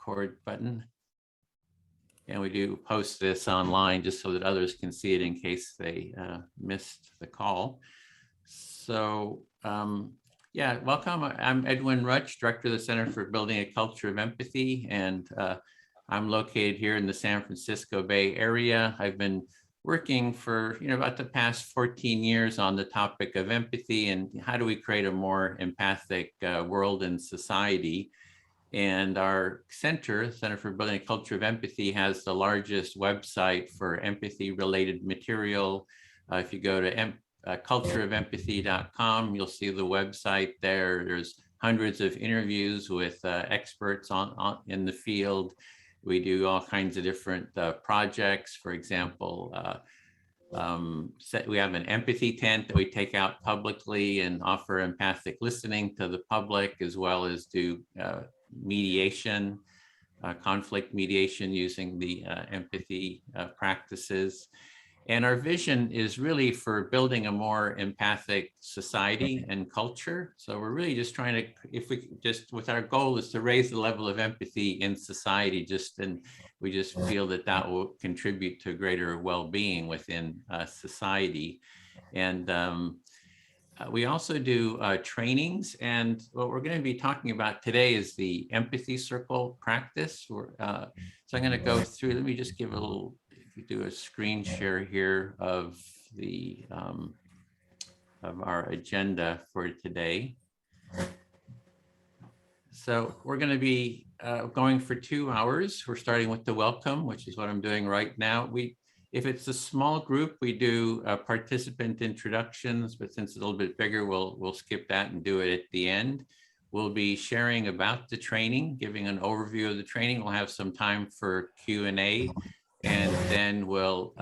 record button. And we do post this online just so that others can see it in case they missed the call. So yeah, welcome. I'm Edwin Rutch, Director of the Center for Building a Culture of Empathy, and I'm located here in the San Francisco Bay Area. I've been working for about the past 14 years on the topic of empathy and how do we create a more empathic world and society. And our center, Center for Building a Culture of Empathy, has the largest website for empathy-related material. If you go to cultureofempathy.com, you'll see the website there. There's hundreds of interviews with experts in the field. We do all kinds of different projects. For example, we have an empathy tent that we take out publicly and offer empathic listening to the public, as well as do mediation, conflict mediation using the empathy practices. And our vision is really for building a more empathic society and culture. So we're really just trying to, with our goal is to raise the level of empathy in society, and we just feel that that will contribute to greater well-being within society. And we also do trainings, and what we're going to be talking about today is the Empathy Circle practice. So I'm going to go through, let me just give a little, if you do a screen share here of the of our agenda for today. So we're going to be going for 2 hours. We're starting with the welcome, which is what I'm doing right now. If it's a small group, we do participant introductions, but since it's a little bit bigger, we'll skip that and do it at the end. We'll be sharing about the training, giving an overview of the training. We'll have some time for Q&A, and then we'll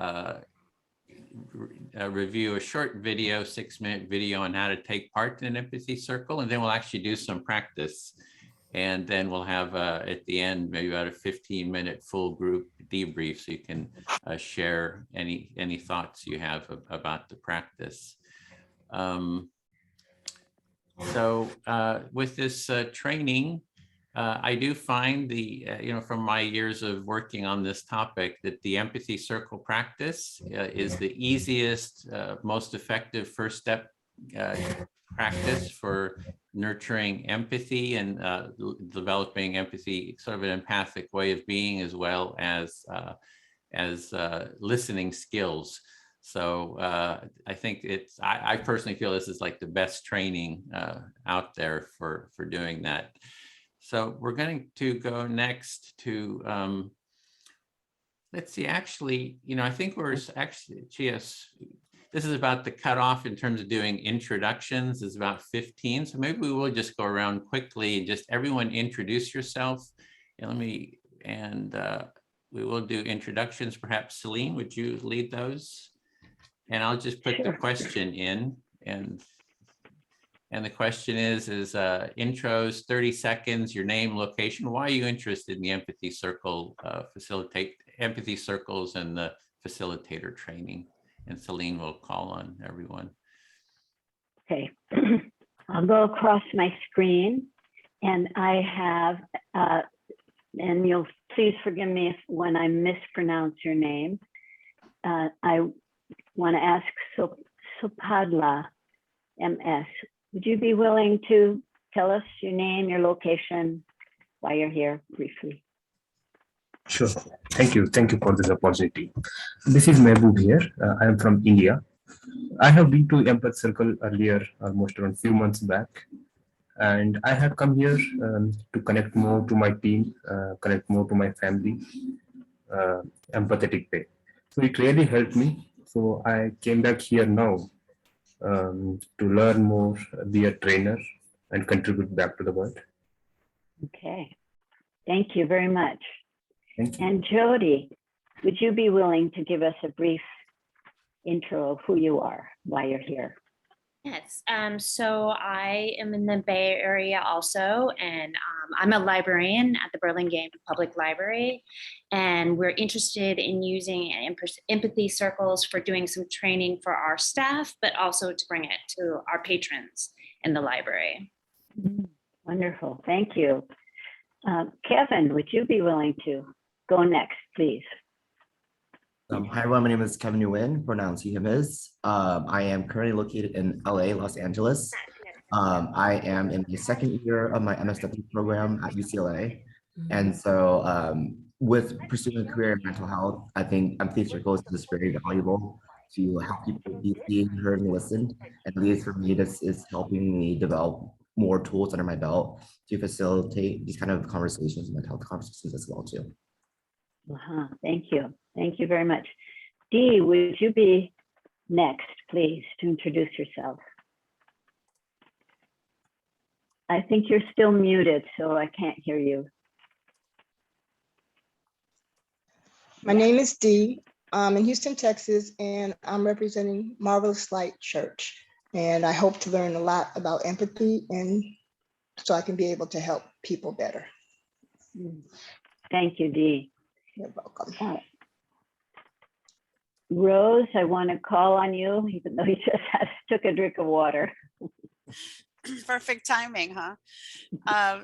review a short video, 6-minute video on how to take part in an empathy circle, and then we'll actually do some practice. And then we'll have at the end maybe about a 15-minute full group debrief, so you can share any thoughts you have about the practice. So with this training, I do find from my years of working on this topic that the empathy circle practice is the easiest, most effective first step practice for nurturing empathy and developing empathy, sort of an empathic way of being, as well as listening skills. So I think I personally feel this is like the best training out there for doing that. So we're going to go next to, let's see, actually, I think we're actually, this is about the cutoff in terms of doing introductions is about 15. So maybe we will just go around quickly and just everyone introduce yourself. And we will do introductions. Perhaps Celine, would you lead those? And I'll just put the question in. And the question is intros, 30 seconds, your name, location. Why are you interested in the Empathy Circle, Empathy Circles and the facilitator training? And Celine will call on everyone. Okay, I'll go across my screen, and I have, and you'll please forgive me when I mispronounce your name. I want to ask Padla, MS. Would you be willing to tell us your name, your location, why you're here briefly? Sure. Thank you. Thank you for this opportunity. This is Mehboob here. I am from India. I have been to Empathy Circle earlier, almost around a few months back. And I have come here to connect more to my team, connect more to my family, empathetic way. So it really helped me. So I came back here now to learn more, be a trainer, and contribute back to the world. Okay. Thank you very much. Thank you. And Jody, would you be willing to give us a brief intro of who you are, why you're here? Yes, so I am in the Bay Area also, and I'm a librarian at the Burlingame Public Library, and we're interested in using empathy circles for doing some training for our staff, but also to bring it to our patrons in the library. Wonderful, thank you. Kevin, would you be willing to go next, please? Hi, everyone. My name is Kevin Nguyen, pronouns he, him, his. I am currently located in LA, Los Angeles. I am in the second year of my MSW program at UCLA. And so with pursuing a career in mental health, I think Empathy Circle is just very valuable to help people be seen, heard, and listened. And at least for me, this is helping me develop more tools under my belt to facilitate these kind of conversations, mental health conversations as well too. Thank you. Thank you very much. Dee, would you be next, please, to introduce yourself? I think you're still muted, so I can't hear you. My name is Dee. I'm in Houston, Texas, and I'm representing Marvelous Light Church. And I hope to learn a lot about empathy, and so I can be able to help people better. Thank you, Dee. You're welcome. Rose, I want to call on you, even though you just took a drink of water. Perfect timing, huh?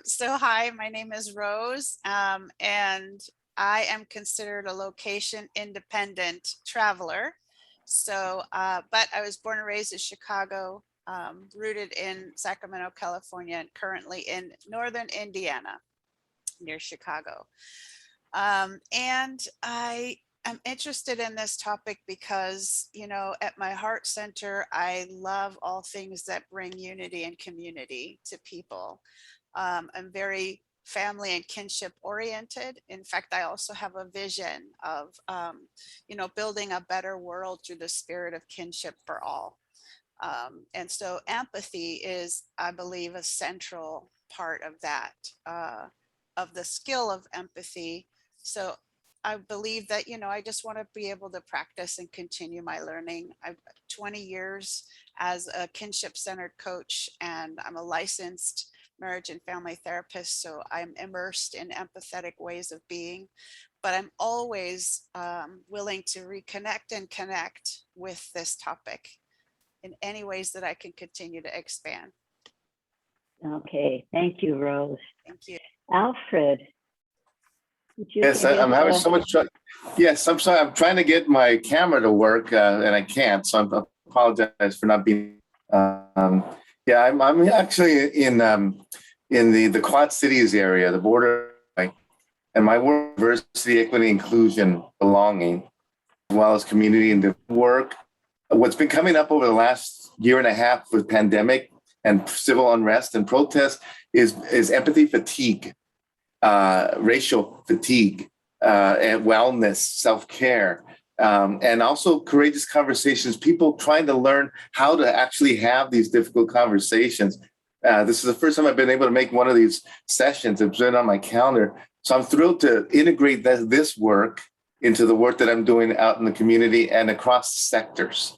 So hi, my name is Rose, and I am considered a location independent traveler. So, but I was born and raised in Chicago, rooted in Sacramento, California, and currently in northern Indiana, near Chicago. And I'm interested in this topic because, you know, at my heart center, I love all things that bring unity and community to people. I'm very family and kinship oriented. In fact, I also have a vision of, you know, building a better world through the spirit of kinship for all. And so empathy is, I believe, a central part of that, of the skill of empathy. So I believe that, you know, I just want to be able to practice and continue my learning. I've 20 years as a kinship-centered coach, and I'm a licensed marriage and family therapist. So I'm immersed in empathetic ways of being, but I'm always willing to reconnect and connect with this topic in any ways that I can continue to expand. Okay, thank you, Rose. Thank you. Alfred. Yes, I'm having so much trouble. Yes, I'm sorry. I'm trying to get my camera to work and I can't. So I apologize for not being. Yeah, I'm actually in the Quad Cities area, the border, and my work, diversity, equity, inclusion, belonging, as well as community and work. What's been coming up over the last year and a half with pandemic and civil unrest and protest is empathy fatigue. Racial fatigue, and wellness, self-care, and also courageous conversations, people trying to learn how to actually have these difficult conversations. This is the first time I've been able to make one of these sessions. It's been on my calendar. So I'm thrilled to integrate this work into the work that I'm doing out in the community and across sectors.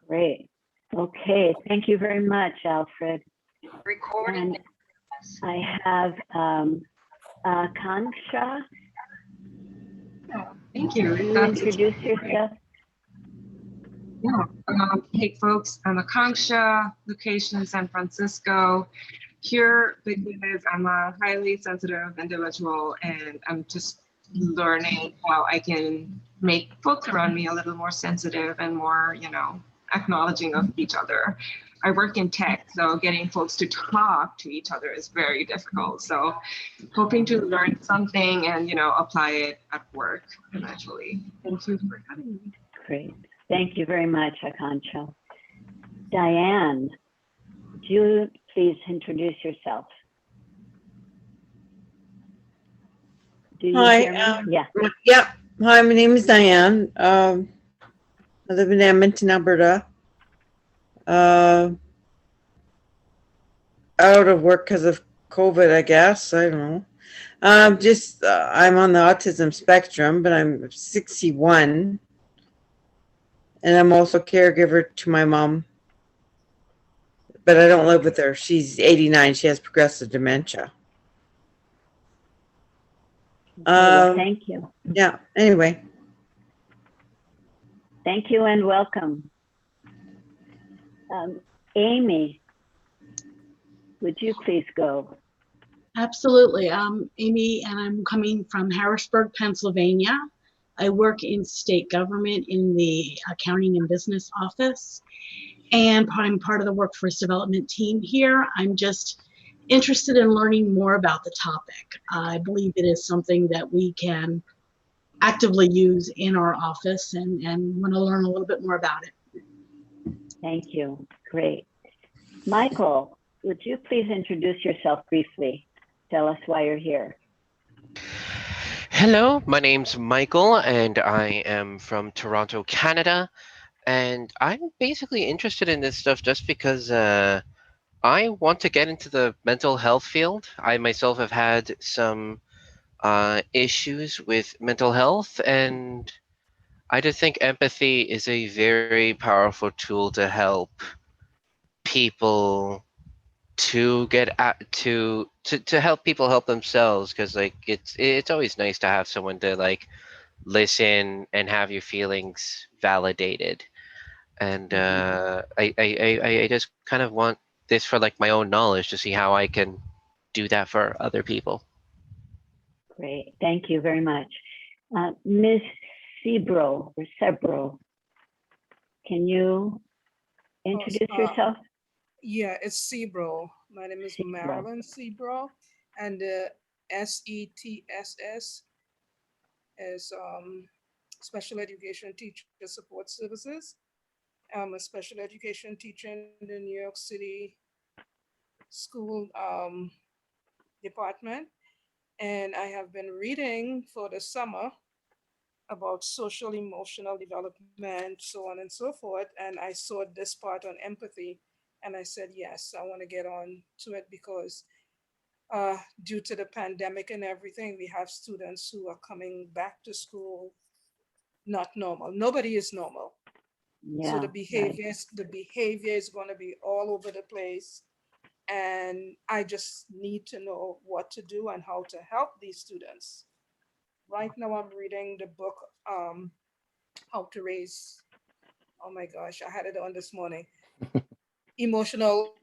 Great. Okay, thank you very much, Alfred. Recording. And I have Kanksha. Thank you. Will you introduce yourself? Yeah. Hey, folks, I'm Akanksha, location San Francisco. Here, because I'm a highly sensitive individual and I'm just learning how I can make folks around me a little more sensitive and more, you know, acknowledging of each other. I work in tech, so getting folks to talk to each other is very difficult. So hoping to learn something and, you know, apply it at work eventually. Thank you for having me. Great. Thank you very much, Akanksha. Diane, would you please introduce yourself? Do you Hi, hear me? Yeah. Yeah. Hi, my name is Diane. I live in Edmonton, Alberta. Out of work because of COVID, I guess. I don't know. I'm on the autism spectrum, but I'm 61. And I'm also caregiver to my mom. But I don't live with her. She's 89. She has progressive dementia. Well, thank you. Yeah, anyway. Thank you and welcome. Amy, would you please go? Absolutely. I'm Amy, and I'm coming from Harrisburg, Pennsylvania. I work in state government in the accounting and business office, and I'm part of the workforce development team here. I'm just interested in learning more about the topic. I believe it is something that we can actively use in our office, and want to learn a little bit more about it. Thank you. Great. Michael, would you please introduce yourself briefly? Tell us why you're here. Hello, my name's Michael, and I am from Toronto, Canada. And I'm basically interested in this stuff just because I want to get into the mental health field. I myself have had some issues with mental health, and I just think empathy is a very powerful tool to help people to get at to help people help themselves, because like it's always nice to have someone to like listen and have your feelings validated. And I just kind of want this for like my own knowledge to see how I can do that for other people. Great. Thank you very much. Ms. Sebro, can you introduce yourself? Yeah, it's Sebro. My name is Marilyn Sebro, and SETSS is Special Education Teacher Support Services. I'm a special education teacher in the New York City school department, and I have been reading for the summer about social emotional development, so on and so forth, and I saw this part on empathy, and I said, yes, I want to get on to it because due to the pandemic and everything, we have students who are coming back to school not normal. Nobody is normal. Yeah, so the behavior is going to be all over the place. And I just need to know what to do and how to help these students. Right now I'm reading the book, How to Raise, oh my gosh, I had it on this morning, Emotional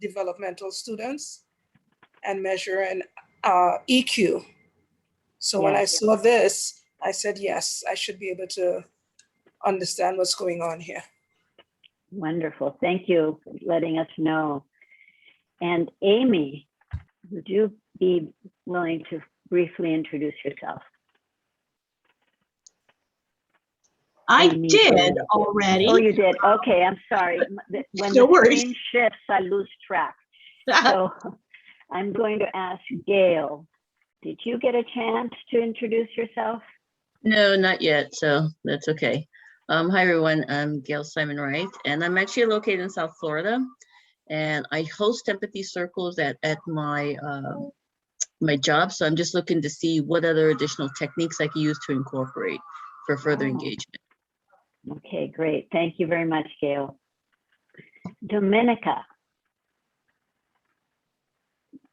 Developmental Students and Measuring EQ. So when I saw this, I said, yes, I should be able to understand what's going on here. Wonderful. Thank you for letting us know. And Amy, would you be willing to briefly introduce yourself? I did already. Oh, you did? Okay, I'm sorry. When the screen shifts, I lose track. So I'm going to ask Gail, did you get a chance to introduce yourself? No, not yet, so that's okay. Hi, everyone. I'm Gail Simon Wright, and I'm actually located in South Florida, and I host empathy circles at my my job. So I'm just looking to see what other additional techniques I can use to incorporate for further engagement. Okay, great. Thank you very much, Gail. Dominica,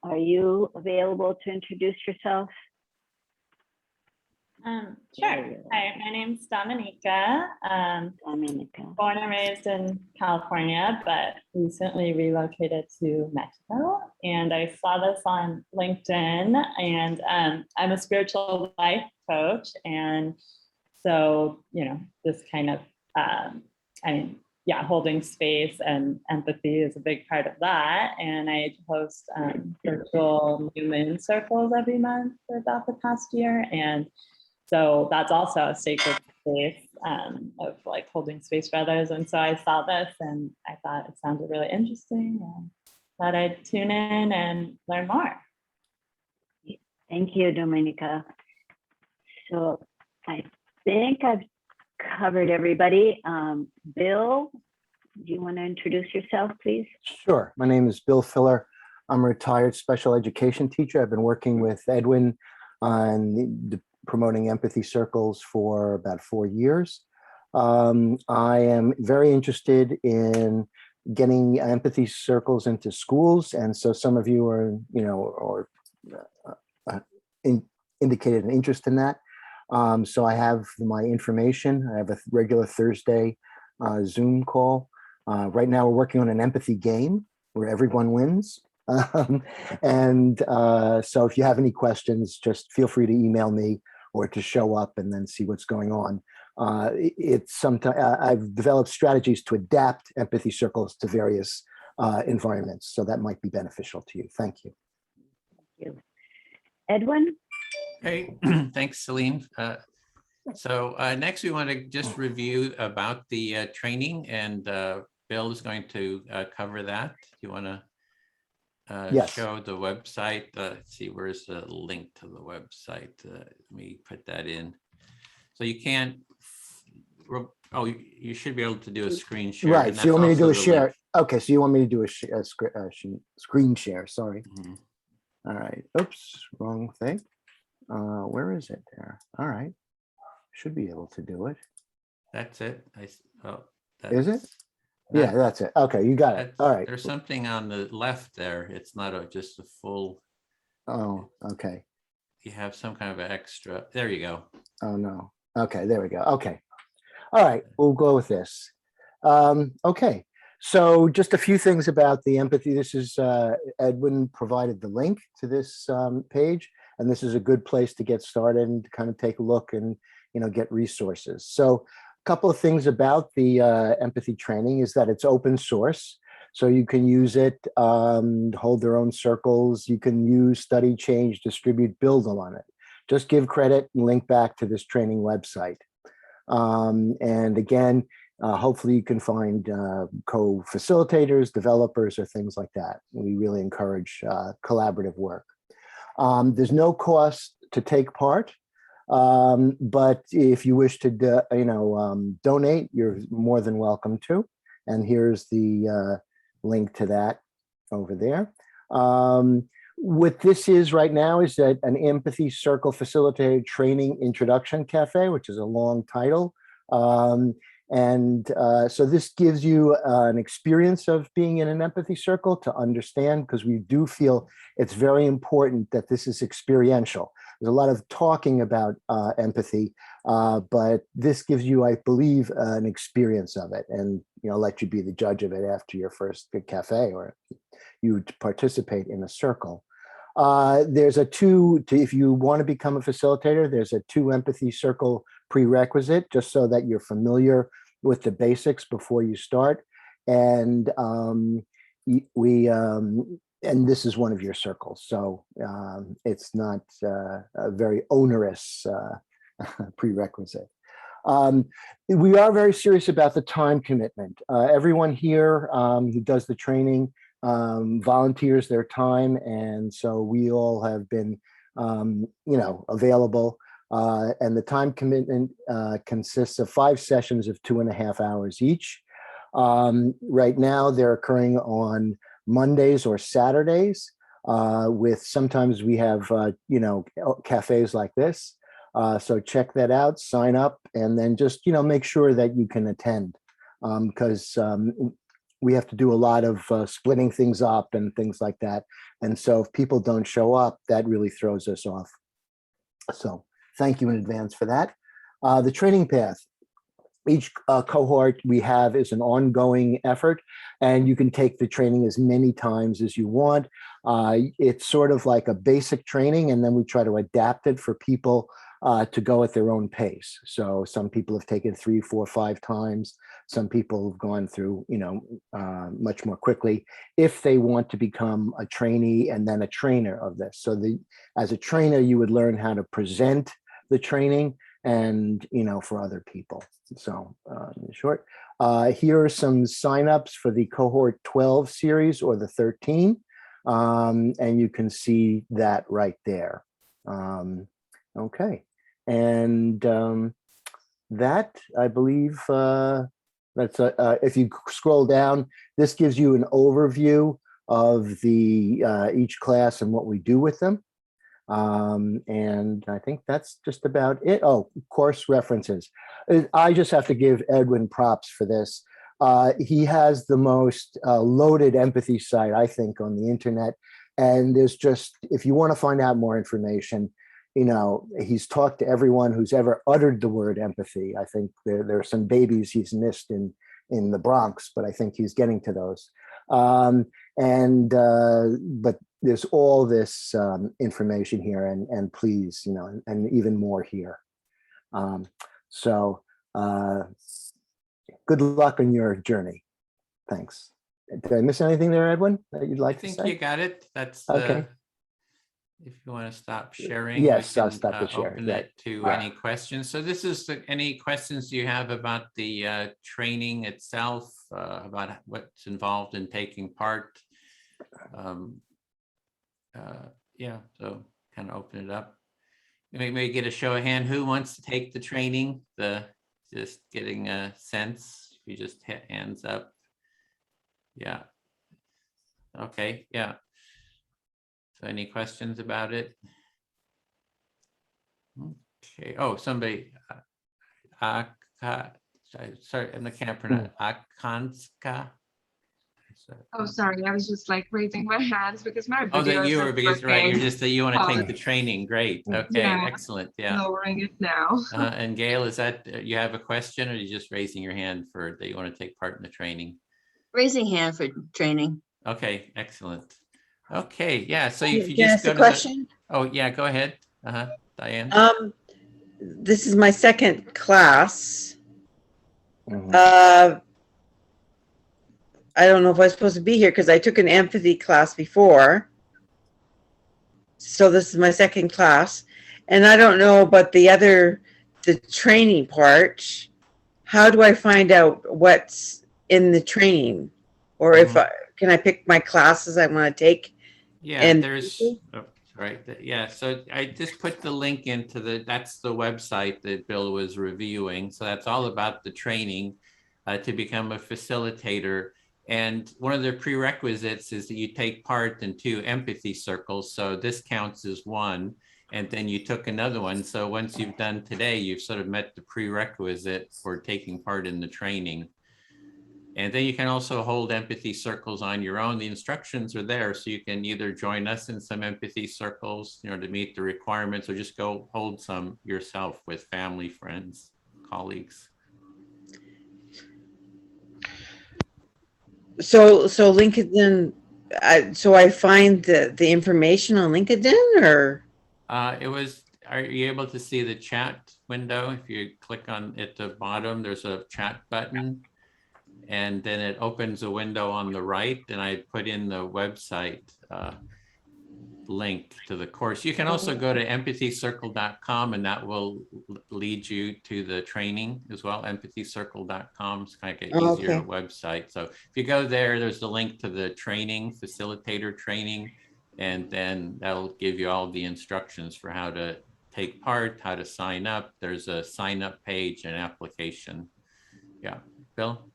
are you available to introduce yourself? Sure. Hi, my name's Dominica. Born and raised in California, but recently relocated to Mexico. And I saw this on LinkedIn, and I'm a spiritual life coach. And so, you know, this kind of, holding space and empathy is a big part of that. And I host virtual new moon circles every month for about the past year. And so that's also a sacred space of like holding space for others. And so I saw this and I thought it sounded really interesting and thought I'd tune in and learn more. Thank you, Dominica. So I think I've covered everybody. Bill, do you want to introduce yourself, please? Sure. My name is Bill Filler. I'm a retired special education teacher. I've been working with Edwin on promoting empathy circles for about 4 years. I am very interested in getting empathy circles into schools. And so some of you are, indicated an interest in that. So I have my information. I have a regular Thursday Zoom call. Right now we're working on an empathy game where everyone wins. So if you have any questions, just feel free to email me or to show up and then see what's going on. It's sometimes I've developed strategies to adapt empathy circles to various environments, so that might be beneficial to you. Thank you. Thank you. Edwin? Hey, thanks, Celine. So next we want to just review about the training, and Bill is going to cover that. Do you want to Yes. show the website? Let's see, where's the link to the website? Let me put that in. So you can't, oh, you should be able to do a screen share. Right, so you want me to do a share. Link. Okay, so you want me to do a screen share, sorry. Mm-hmm. All right, oops, wrong thing. Where is it there? All right, should be able to do it. That's it. Is it? Yeah, that's it. Okay, you got it. All right. There's something on the left there. It's not just a full. Oh, okay. You have some kind of an extra. There you go. Oh, no. Okay, there we go. Okay. All right, we'll go with this. Okay, so just a few things about the empathy. This is Edwin provided the link to this page, and this is a good place to get started and kind of take a look and get resources. So a couple of things about the empathy training is that it's open source. So you can use it, hold their own circles. You can use, study, change, distribute, build on it. Just give credit and link back to this training website. And again, hopefully you can find co-facilitators, developers, or things like that. We really encourage collaborative work. There's no cost to take part. But if you wish to, donate, you're more than welcome to. And here's the link to that over there. What this is right now is that an Empathy Circle Facilitator Training Introduction Cafe, which is a long title. So this gives you an experience of being in an empathy circle to understand, because we do feel it's very important that this is experiential. There's a lot of talking about empathy, but this gives you, I believe, an experience of it, and let you be the judge of it after your first cafe, or you participate in a circle. There's if you want to become a facilitator, there's a 2 empathy circle prerequisite, just so that you're familiar with the basics before you start. And and this is one of your circles, so it's not a very onerous prerequisite. We are very serious about the time commitment. Everyone here who does the training volunteers their time, and so we all have been available, and the time commitment consists of 5 sessions of 2.5 hours each. Right now they're occurring on Mondays or Saturdays, with sometimes we have cafes like this, so check that out, sign up, and then just make sure that you can attend, because we have to do a lot of splitting things up and things like that. And so if people don't show up, that really throws us off. So thank you in advance for that. The training path. Each cohort we have is an ongoing effort, and you can take the training as many times as you want. It's sort of like a basic training, and then we try to adapt it for people to go at their own pace. So some people have taken 3, 4, 5 times. Some people have gone through, much more quickly if they want to become a trainee and then a trainer of this. So as a trainer, you would learn how to present the training and, for other people. So in short, here are some signups for the cohort 12 series or the 13. And you can see that right there. Okay. And that, I believe, that's if you scroll down, this gives you an overview of the each class and what we do with them. And I think that's just about it. Oh, course references. I just have to give Edwin props for this. He has the most loaded empathy site, I think, on the internet. And there's just, if you want to find out more information, he's talked to everyone who's ever uttered the word empathy. I think there are some babies he's missed in the Bronx, but I think he's getting to those. But there's all this information here, and please, you know, and even more here. So good luck on your journey. Thanks. Did I miss anything there, Edwin, that you'd like I think to say? you got it. That's Okay. If you want to stop sharing, Yes, we I'll can stop the share. open Yeah. it to any questions. So this is any questions you have about the training itself, about what's involved in taking part. Yeah, so kind of open it up. Maybe get a show of hand. Who wants to take the training? Just getting a sense. If you just hit hands up. Yeah. Okay. Yeah. So any questions about it? Okay. Oh, somebody. Sorry, I can't pronounce. Akanska. Oh, sorry. I was just like raising my hands because my Oh, video that you isn't were, because right, you're working. just that you want to take the training. Great. Okay, Yeah. excellent. Yeah. Lowering it now. And Gail, is that you have a question, or are you just raising your hand for that you want to take part in the training? Raising hand for training. Okay, excellent. Okay, yeah. So if you Can I just ask go a to question? oh yeah, go ahead. Diane. This is my second class. I don't know if I'm supposed to be here because I took an empathy class before. So this is my second class. And I don't know about the training part. How do I find out what's in the training? Or if can I pick my classes I want to take? Yeah, And there's, right. Yeah, so I just put the link into that's the website that Bill was reviewing. So that's all about the training to become a facilitator. And one of the prerequisites is that you take part in 2 empathy circles. So this counts as 1, and then you took another one. So once you've done today, you've sort of met the prerequisite for taking part in the training. And then you can also hold empathy circles on your own. The instructions are there, so you can either join us in some empathy circles, you know, to meet the requirements, or just go hold some yourself with family, friends, colleagues. So LinkedIn, so I find the information on LinkedIn, or? Are you able to see the chat window? If you click on at the bottom, there's a chat button, and then it opens a window on the right, and I put in the website link to the course. You can also go to empathycircle.com, and that will lead you to the training as well. Empathycircle.com is kind of an easier website. So if you go there, there's the link to the training, facilitator training, and then that'll give you all the instructions for how to take part, how to sign up. There's a sign up page and application. Yeah, Bill?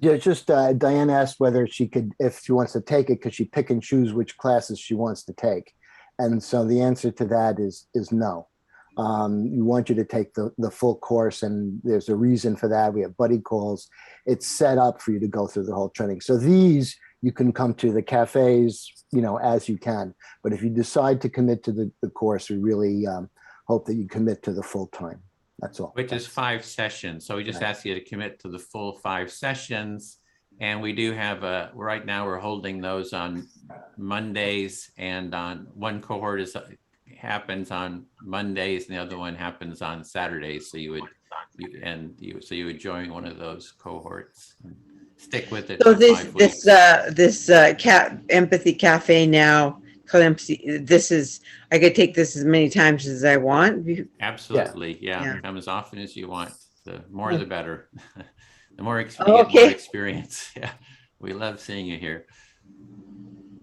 Yeah, just Diane asked whether she could, if she wants to take it, could she pick and choose which classes she wants to take? And so the answer to that is no. We want you to take the full course, and there's a reason for that. We have buddy calls. It's set up for you to go through the whole training. So these, you can come to the cafes, you know, as you can. But if you decide to commit to the course, we really hope that you commit to the full time. That's all. Which is 5 sessions. So we just ask you to commit to the full 5 sessions. And we do have right now we're holding those on Mondays, and on one cohort happens on Mondays and the other one happens on Saturdays. So you would join one of those cohorts and stick with it. So this empathy cafe now, I could take this as many times as I want. Absolutely, yeah. Come as often as you want. The more, the better. The more more experience. Yeah, we love seeing you here.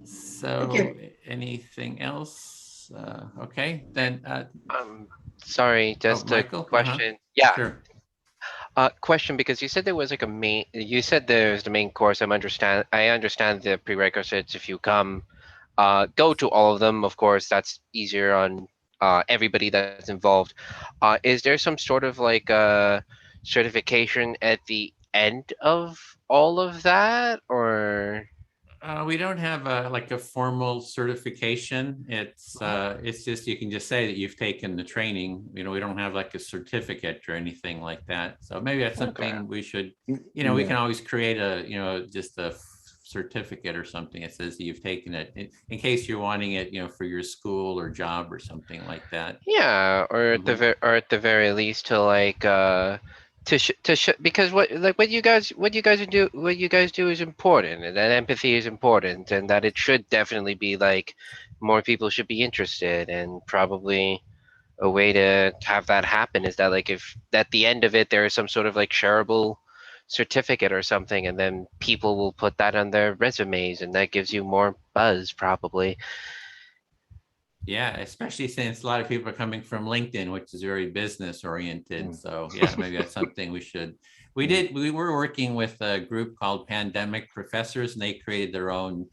So, anything else? Okay, then. Sorry, just a question. Yeah. Sure. Question, because you said there was like you said there's the main course. I understand the prerequisites. If you come. Go to all of them, of course, that's easier on everybody that's involved. Is there some sort of like certification at the end of all of that, or? We don't have like a formal certification. It's just, you can just say that you've taken the training. You know, we don't have like a certificate or anything like that. So maybe that's something we should, you know, we can always create just a certificate or something. It says that you've taken it in case you're wanting it, for your school or job or something like that. Yeah, or at the very least to like because what you guys do is important, and that empathy is important, and that it should definitely be like more people should be interested, and probably a way to have that happen is that like if at the end of it there is some sort of like shareable certificate or something, and then people will put that on their resumes, and that gives you more buzz probably. Yeah, especially since a lot of people are coming from LinkedIn, which is very business oriented. So yeah, maybe that's something we should. We were working with a group called Pandemic Professors, and they created their own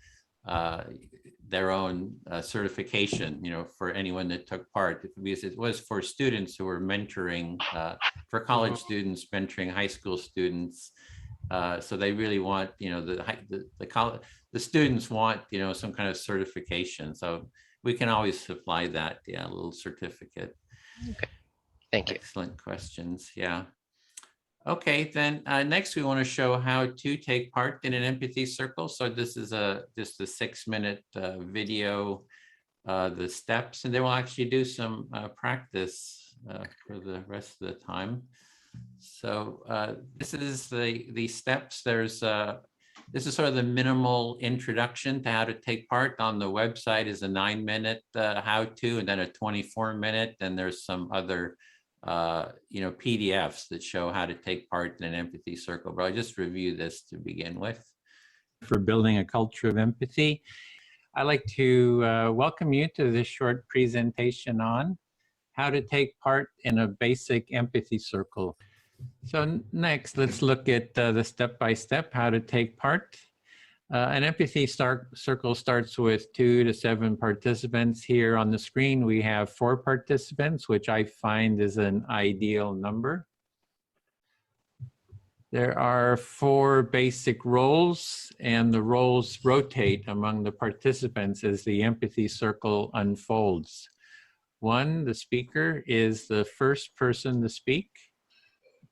certification, for anyone that took part, because it was for students who were mentoring, for college students mentoring high school students. So they really want, the students want, some kind of certification. So we can always supply that, a little certificate. Okay, thank you. Excellent questions, yeah. Okay, then next we want to show how to take part in an empathy circle. So this is just a 6-minute video, the steps, and then we'll actually do some practice for the rest of the time. So this is the steps. This is sort of the minimal introduction to how to take part. On the website is a 9-minute how-to, and then a 24-minute. And there's some other PDFs that show how to take part in an empathy circle. But I'll just review this to begin with. For building a culture of empathy, I'd like to welcome you to this short presentation on how to take part in a basic empathy circle. So next, let's look at the step-by-step how to take part. An empathy circle starts with 2 to 7 participants. Here on the screen, we have 4 participants, which I find is an ideal number. There are 4 basic roles, and the roles rotate among the participants as the empathy circle unfolds. 1, the speaker, is the first person to speak.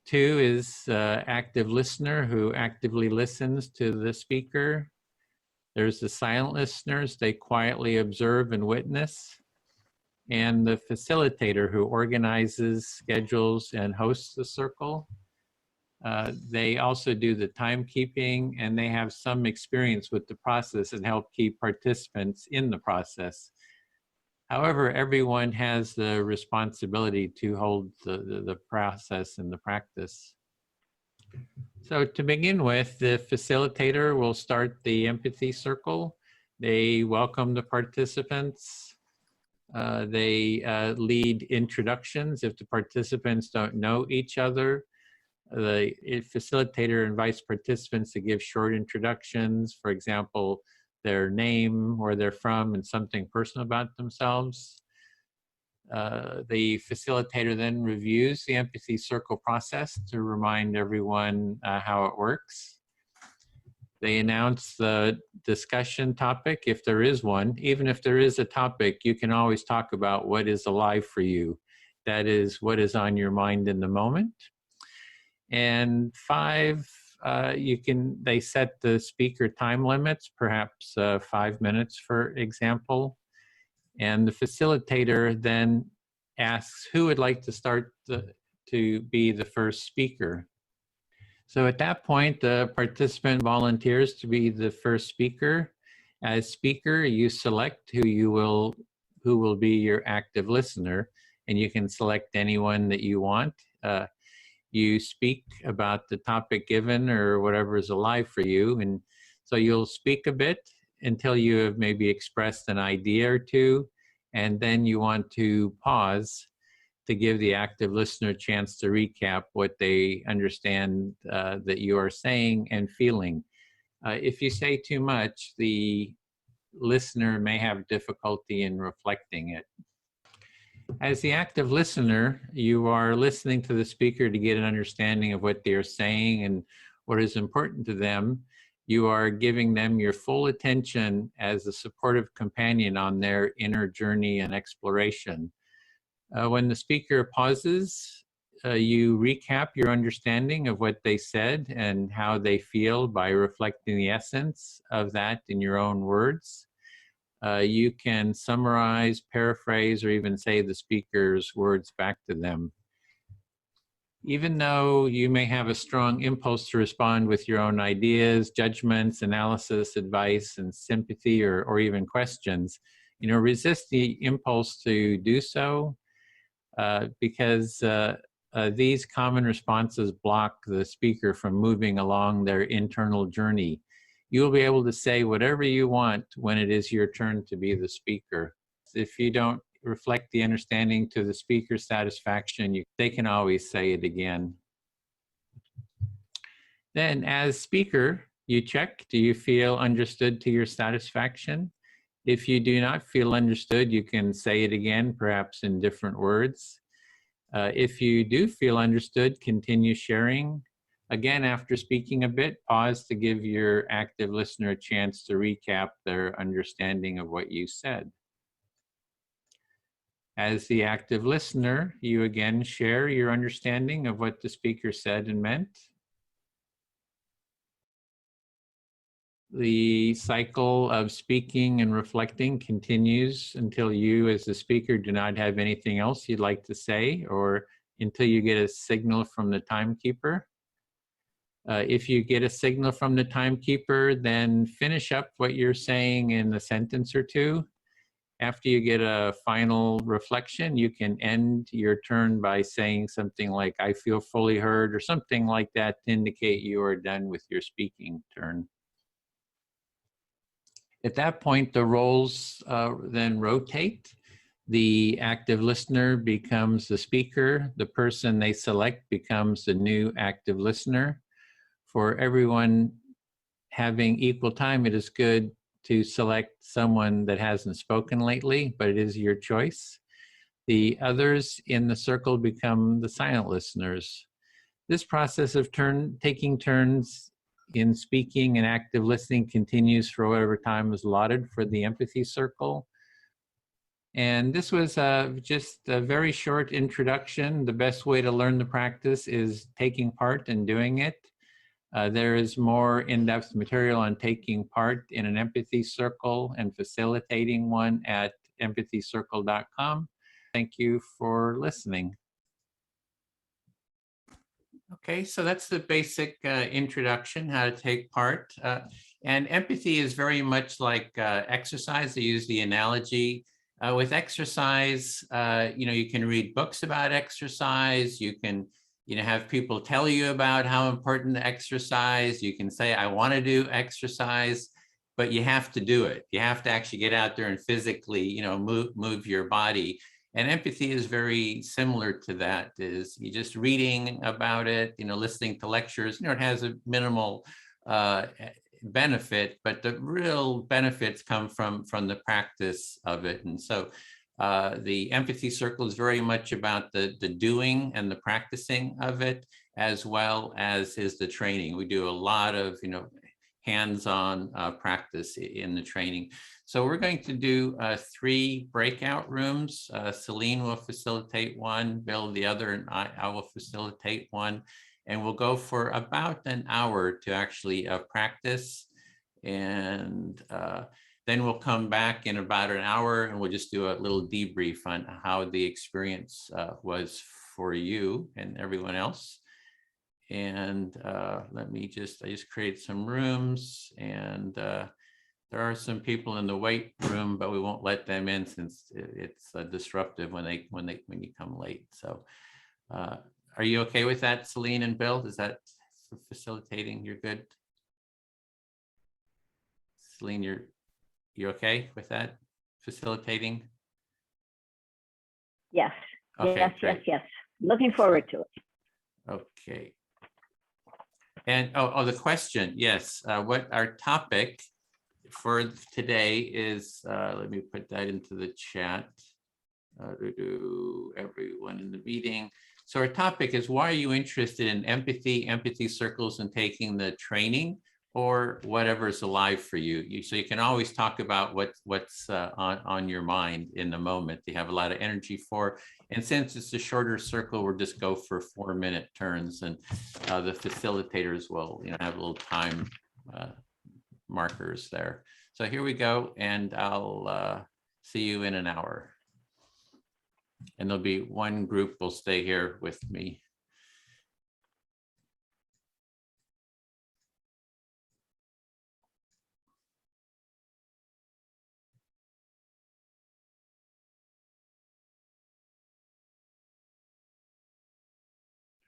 2 is active listener who actively listens to the speaker. There's the silent listeners, they quietly observe and witness. And the facilitator who organizes, schedules, and hosts the circle. They also do the timekeeping, and they have some experience with the process and help keep participants in the process. However, everyone has the responsibility to hold the process and the practice. So to begin with, the facilitator will start the empathy circle. They welcome the participants. They lead introductions if the participants don't know each other. The facilitator invites participants to give short introductions, for example, their name, where they're from, and something personal about themselves. The facilitator then reviews the empathy circle process to remind everyone how it works. They announce the discussion topic, if there is one. Even if there is a topic, you can always talk about what is alive for you. That is what is on your mind in the moment. And 5, they set the speaker time limits, perhaps 5 minutes, for example. And the facilitator then asks who would like to start to be the first speaker. So at that point, the participant volunteers to be the first speaker. As speaker, you select who will be your active listener, and you can select anyone that you want. You speak about the topic given or whatever is alive for you. And so you'll speak a bit until you have maybe expressed an idea or two, and then you want to pause to give the active listener a chance to recap what they understand that you are saying and feeling. If you say too much, the listener may have difficulty in reflecting it. As the active listener, you are listening to the speaker to get an understanding of what they are saying and what is important to them. You are giving them your full attention as a supportive companion on their inner journey and exploration. When the speaker pauses, you recap your understanding of what they said and how they feel by reflecting the essence of that in your own words. You can summarize, paraphrase, or even say the speaker's words back to them. Even though you may have a strong impulse to respond with your own ideas, judgments, analysis, advice, and sympathy, or even questions, resist the impulse to do so because these common responses block the speaker from moving along their internal journey. You will be able to say whatever you want when it is your turn to be the speaker. If you don't reflect the understanding to the speaker's satisfaction, they can always say it again. Then as speaker, you check, do you feel understood to your satisfaction? If you do not feel understood, you can say it again, perhaps in different words. If you do feel understood, continue sharing. Again, after speaking a bit, pause to give your active listener a chance to recap their understanding of what you said. As the active listener, you again share your understanding of what the speaker said and meant. The cycle of speaking and reflecting continues until you, as the speaker, do not have anything else you'd like to say, or until you get a signal from the timekeeper. If you get a signal from the timekeeper, then finish up what you're saying in a sentence or two. After you get a final reflection, you can end your turn by saying something like, I feel fully heard, or something like that to indicate you are done with your speaking turn. At that point, the roles then rotate. The active listener becomes the speaker. The person they select becomes the new active listener. For everyone having equal time, it is good to select someone that hasn't spoken lately, but it is your choice. The others in the circle become the silent listeners. This process of taking turns in speaking and active listening continues for whatever time is allotted for the empathy circle. And this was just a very short introduction. The best way to learn the practice is taking part and doing it. There is more in-depth material on taking part in an empathy circle and facilitating one at empathycircle.com. Thank you for listening. Okay, so that's the basic introduction, how to take part. And empathy is very much like exercise. I use the analogy. With exercise, you can read books about exercise. You can have people tell you about how important the exercise. You can say, I want to do exercise, but you have to do it. You have to actually get out there and physically, move your body. And empathy is very similar to that. Is you just reading about it, listening to lectures, it has a minimal benefit, but the real benefits come from the practice of it. And so the empathy circle is very much about the doing and the practicing of it, as well as is the training. We do a lot of hands-on practice in the training. So we're going to do 3 breakout rooms. Celine will facilitate one, Bill the other, and I will facilitate one. And we'll go for about an hour to actually practice. And then we'll come back in about an hour and we'll just do a little debrief on how the experience was for you and everyone else. And I just create some rooms, and there are some people in the wait room, but we won't let them in since it's disruptive when you come late. So are you okay with that, Celine and Bill? Is that facilitating? You're good? Celine, you okay with that? Facilitating? Yes. Okay, yes, great. yes. Looking forward to it. Okay. And the question, yes, what our topic for today is, let me put that into the chat to everyone in the meeting. So our topic is, why are you interested in empathy circles, and taking the training? or whatever's alive for you. So you can always talk about what's on your mind in the moment you have a lot of energy for. And since it's a shorter circle, we'll just go for 4-minute turns, and the facilitators will have a little time markers there. So here we go, and I'll see you in an hour. And there'll be one group will stay here with me.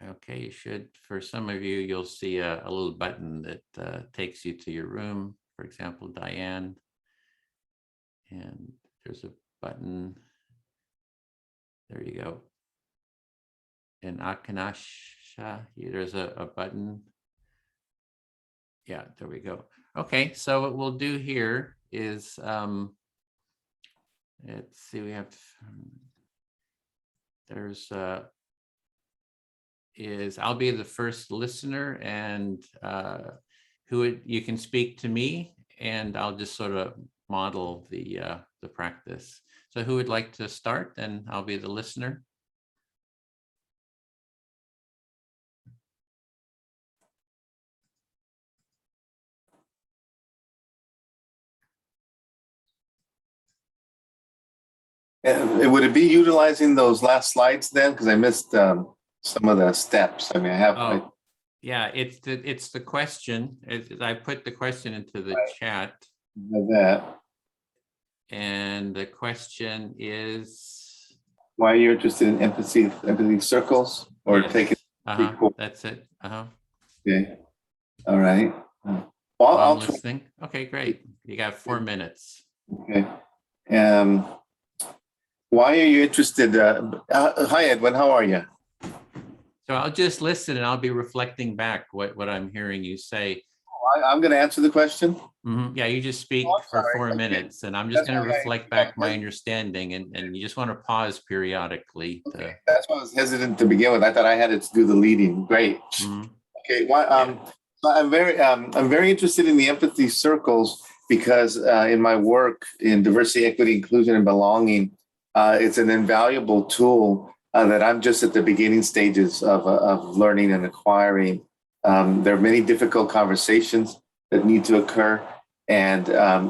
Okay, you should, for some of you, you'll see a little button that takes you to your room. For example, Diane. And there's a button. There you go. In Akanasha, there's a button. Yeah, there we go. Okay, so what we'll do here is, let's see, we have, there's, I'll be the first listener, and you can speak to me, and I'll just sort of model the practice. So who would like to start? And I'll be the listener. And would it be utilizing those last slides then? Because I missed some of the steps. I mean, I have. Yeah, it's the question. I put the question into the chat. That. And the question is, why you're interested in empathy circles, or yes. taking? That's it. Okay. All right. Well, I'll listening. Okay, great. You got 4 minutes. Okay. Why are you interested? Hi, Edwin. How are you? So I'll just listen, and I'll be reflecting back what I'm hearing you say. I'm going to answer the question. Yeah, you just speak for 4 minutes, and I'm just going to reflect back my understanding, and you just want to pause periodically. Okay. That's why I was hesitant to begin with. I thought I had to do the leading. Great. Okay. So I'm very interested in the empathy circles because in my work in diversity, equity, inclusion, and belonging, it's an invaluable tool that I'm just at the beginning stages of learning and acquiring. There are many difficult conversations that need to occur, and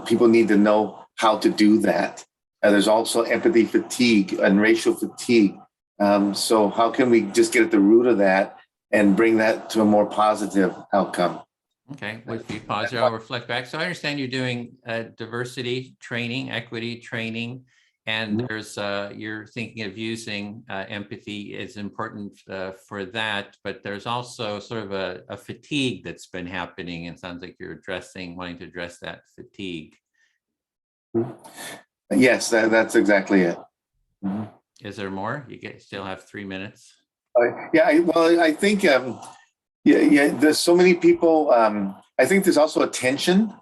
people need to know how to do that. There's also empathy fatigue and racial fatigue. So how can we just get at the root of that and bring that to a more positive outcome? Okay, if you pause here, I'll reflect back. So I understand you're doing diversity training, equity training, and there's you're thinking of using empathy is important for that, but there's also sort of a fatigue that's been happening, and it sounds like you're wanting to address that fatigue. Yes, that's exactly it. Is there more? You still have 3 minutes. Yeah, well, I think there's so many people. I think there's also a tension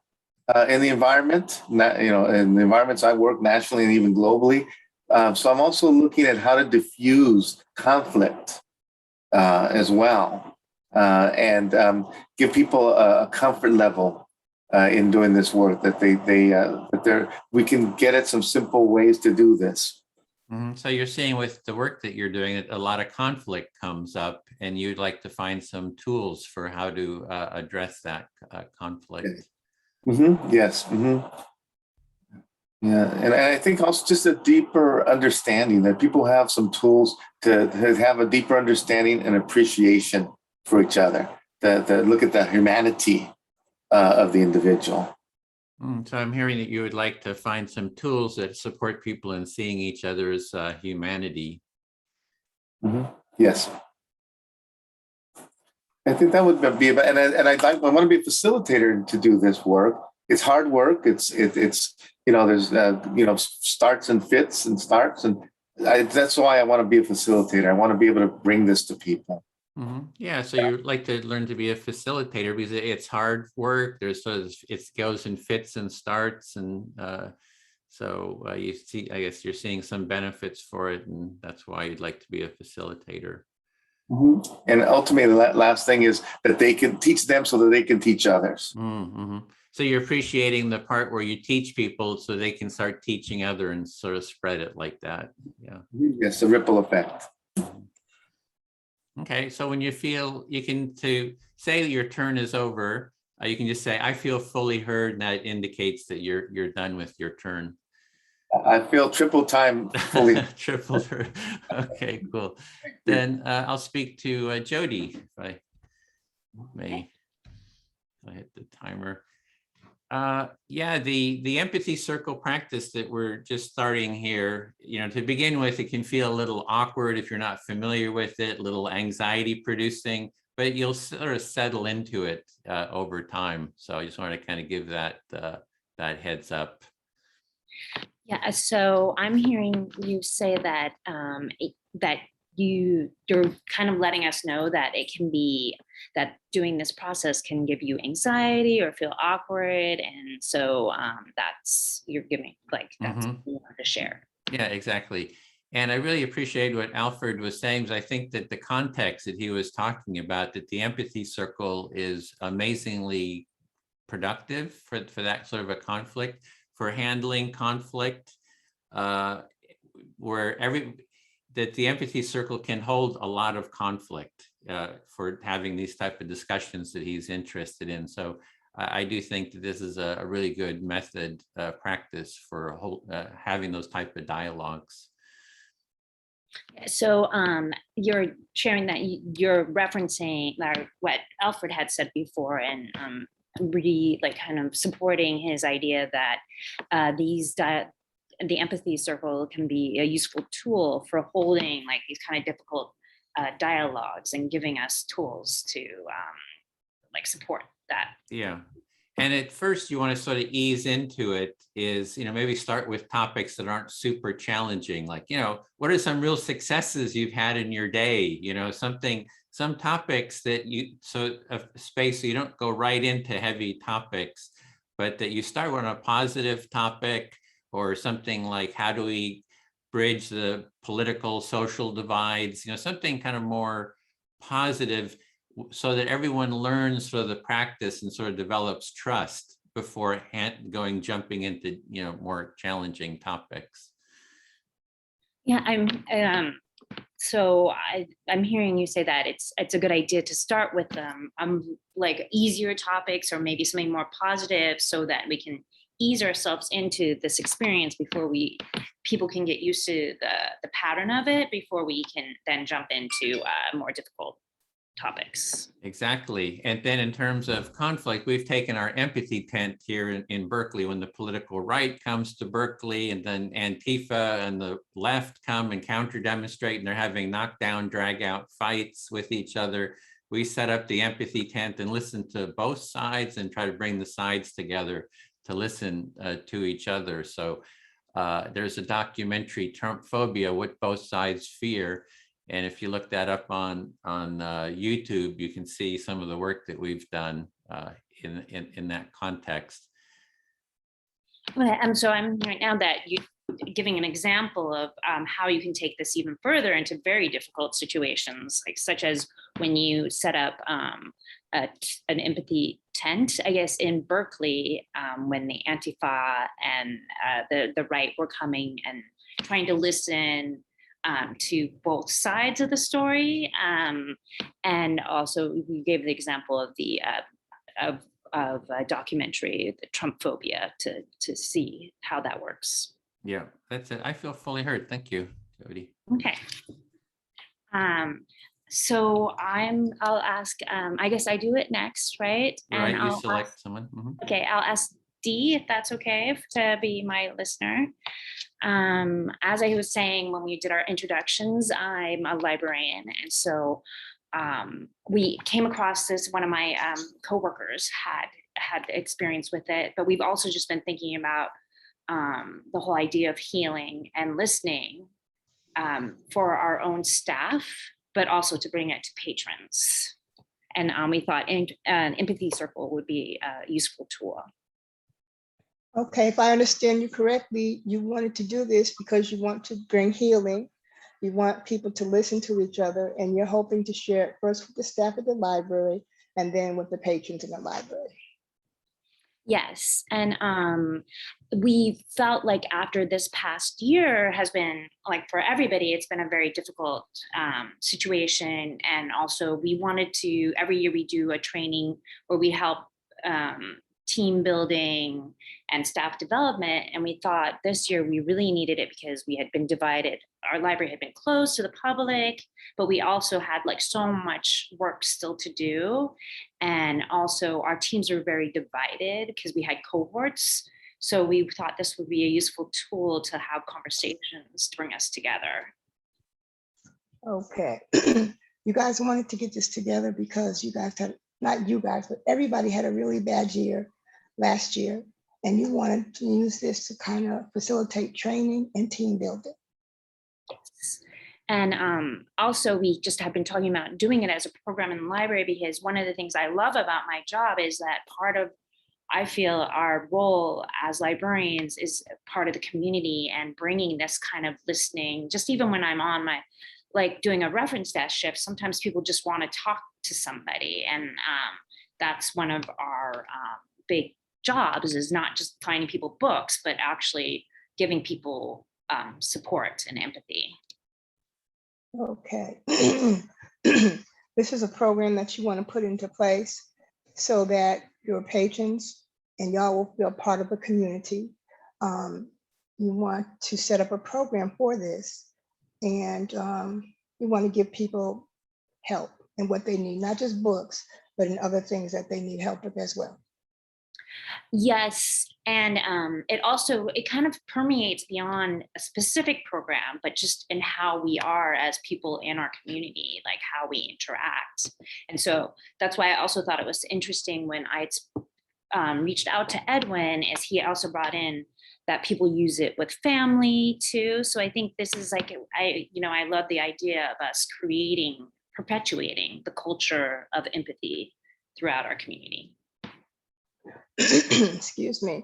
in the environment, in the environments I work nationally and even globally. So I'm also looking at how to diffuse conflict as well, and give people a comfort level in doing this work, that we can get at some simple ways to do this. So you're saying with the work that you're doing, that a lot of conflict comes up, and you'd like to find some tools for how to address that conflict. Yes. Yeah, and I think also just a deeper understanding that people have some tools to have a deeper understanding and appreciation for each other, that look at the humanity of the individual. So I'm hearing that you would like to find some tools that support people in seeing each other's humanity. Yes. I think that would be, and I want to be a facilitator to do this work. It's hard work. It's there's starts and fits and starts, and that's why I want to be a facilitator. I want to be able to bring this to people. Yeah, so you like to learn to be a facilitator because it's hard work. There's sort of, it goes in fits and starts, and so you see, I guess you're seeing some benefits for it, and that's why you'd like to be a facilitator. And ultimately, the last thing is that they can teach them so that they can teach others. Mm-hmm. So you're appreciating the part where you teach people so they can start teaching other and sort of spread it like that. Yeah. Yes, a ripple effect. Okay, so when you feel, you can to say your turn is over, you can just say, I feel fully heard, and that indicates that you're done with your turn. I feel triple time fully. Triple heard. Okay, cool. Then I'll speak to Jody, if I may. I hit the timer. Yeah, the empathy circle practice that we're just starting here, you know, to begin with, it can feel a little awkward if you're not familiar with it, a little anxiety producing, but you'll sort of settle into it over time. So I just want to kind of give that that heads up. Yeah, so I'm hearing you say that that you're kind of letting us know that it can be that doing this process can give you anxiety or feel awkward, and so that's you're giving like that's what you want to share. Yeah, exactly. And I really appreciate what Alfred was saying, because I think that the context that he was talking about, that the empathy circle is amazingly productive for that sort of a conflict, for handling conflict, where that the empathy circle can hold a lot of conflict for having these type of discussions that he's interested in. So I do think that this is a really good method practice for having those type of dialogues. So you're sharing that you're referencing what Alfred had said before, and really like kind of supporting his idea that the empathy circle can be a useful tool for holding like these kind of difficult dialogues and giving us tools to like support that. Yeah. And at first you want to sort of ease into it is, you know, maybe start with topics that aren't super challenging. Like, you know, what are some real successes you've had in your day? You know, some topics that so a space so you don't go right into heavy topics, but that you start on a positive topic, or something like how do we bridge the political social divides, you know, something kind of more positive, so that everyone learns sort of the practice and sort of develops trust before jumping into, you know, more challenging topics. Yeah, I'm hearing you say that it's a good idea to start with like easier topics, or maybe something more positive, so that we can ease ourselves into this experience before people can get used to the pattern of it, before we can then jump into more difficult topics. Exactly. And then in terms of conflict, we've taken our empathy tent here in Berkeley. When the political right comes to Berkeley, and then Antifa and the left come and counter demonstrate, and they're having knockdown, drag out fights with each other, we set up the empathy tent and listen to both sides and try to bring the sides together to listen to each other. So there's a documentary, Trump Phobia, What Both Sides Fear. And if you look that up on YouTube, you can see some of the work that we've done in that context. And so I'm hearing now that you're giving an example of how you can take this even further into very difficult situations, like such as when you set up an empathy tent, I guess, in Berkeley, when the Antifa and the right were coming and trying to listen to both sides of the story, and also we gave the example of the of a documentary, the Trump Phobia, to see how that works. Yeah, that's it. I feel fully heard. Thank you, Jody. Okay. So I'll ask. I guess I do it next, right? Right. And You I'll select ask, someone. Okay, I'll ask Dee if that's okay to be my listener. As I was saying when we did our introductions, I'm a librarian, and so we came across this. One of my coworkers had experience with it, but we've also just been thinking about the whole idea of healing and listening for our own staff, but also to bring it to patrons. And we thought an empathy circle would be a useful tool. Okay, if I understand you correctly, you wanted to do this because you want to bring healing You want people to listen to each other, and you're hoping to share it first with the staff at the library and then with the patrons in the library. Yes, and we felt like after this past year has been, like, for everybody, it's been a very difficult situation. And also we wanted to, every year we do a training where we help team building and staff development. And we thought this year we really needed it because we had been divided. Our library had been closed to the public, but we also had like so much work still to do. And also our teams were very divided because we had cohorts. So we thought this would be a useful tool to have conversations to bring us together. Okay. You guys wanted to get this together because you guys had, not you guys, but everybody had a really bad year last year. And you wanted to use this to kind of facilitate training and team building. And also we just have been talking about doing it as a program in the library, because one of the things I love about my job is that part of, I feel our role as librarians is part of the community and bringing this kind of listening, just even when I'm on my, like doing a reference desk shift, sometimes people just want to talk to somebody. And that's one of our big jobs, is not just finding people books, but actually giving people support and empathy. Okay. This is a program that you want to put into place so that your patrons and y'all will feel part of a community. You want to set up a program for this, and you want to give people help in what they need, not just books, but in other things that they need help with as well. Yes, and it kind of permeates beyond a specific program, but just in how we are as people in our community, like how we interact. And so that's why I also thought it was interesting when I reached out to Edwin, as he also brought in that people use it with family too. So I think this is like, I love the idea of us perpetuating the culture of empathy throughout our community. Excuse me.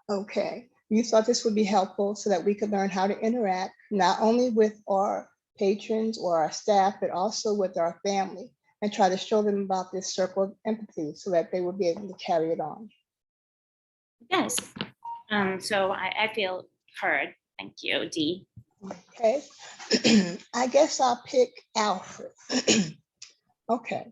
Okay. You thought this would be helpful so that we could learn how to interact, not only with our patrons or our staff, but also with our family, and try to show them about this circle of empathy so that they will be able to carry it on. Yes. So I feel heard. Thank you, Dee. Okay. I guess I'll pick Alfred. Okay.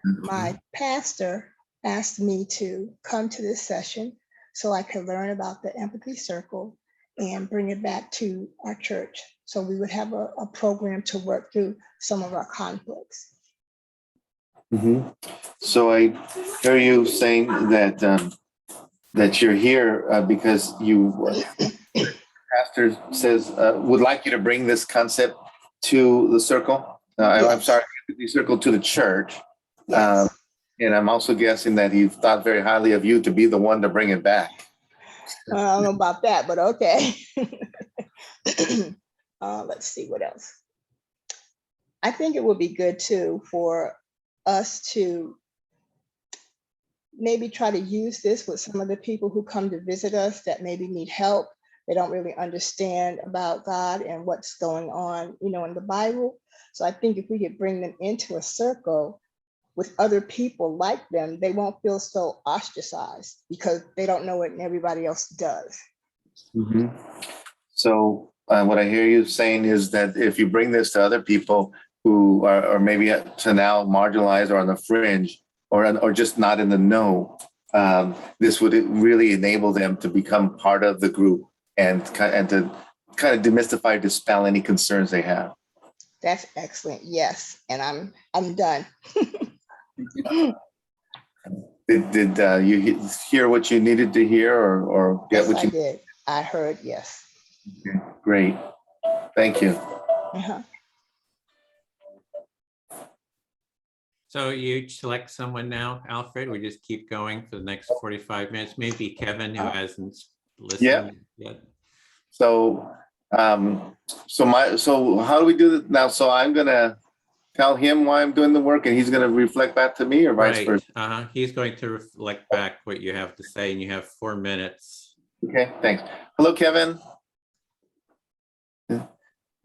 My pastor asked me to come to this session so I could learn about the Empathy Circle and bring it back to our church. So we would have a program to work through some of our conflicts. Mm-hmm. So I hear you saying that that you're here because pastor says would like you to bring this concept to the circle. Yes. I'm sorry, the circle to the church. Yes. And I'm also guessing that he thought very highly of you to be the one to bring it back. I don't know about that, but okay. Let's see what else. I think it would be good too for us to maybe try to use this with some of the people who come to visit us that maybe need help. They don't really understand about God and what's going on, in the Bible. So I think if we could bring them into a circle with other people like them, they won't feel so ostracized because they don't know it and everybody else does. Mm-hmm. So what I hear you saying is that if you bring this to other people who are maybe to now marginalized or on the fringe or just not in the know, this would really enable them to become part of the group and to kind of demystify, dispel any concerns they have. That's excellent. Yes, and I'm done. Did you hear what you needed to hear or get yes, what you did? I heard yes. Okay, great. Thank you. Uh-huh. So you select someone now, Alfred. We just keep going for the next 45 minutes. Maybe Kevin, who hasn't listened yet. So so how do we do this now? So I'm gonna tell him why I'm doing the work, and he's gonna reflect back to me, or vice versa. He's going to reflect back what you have to say, and you have 4 minutes. Okay, thanks. Hello, Kevin.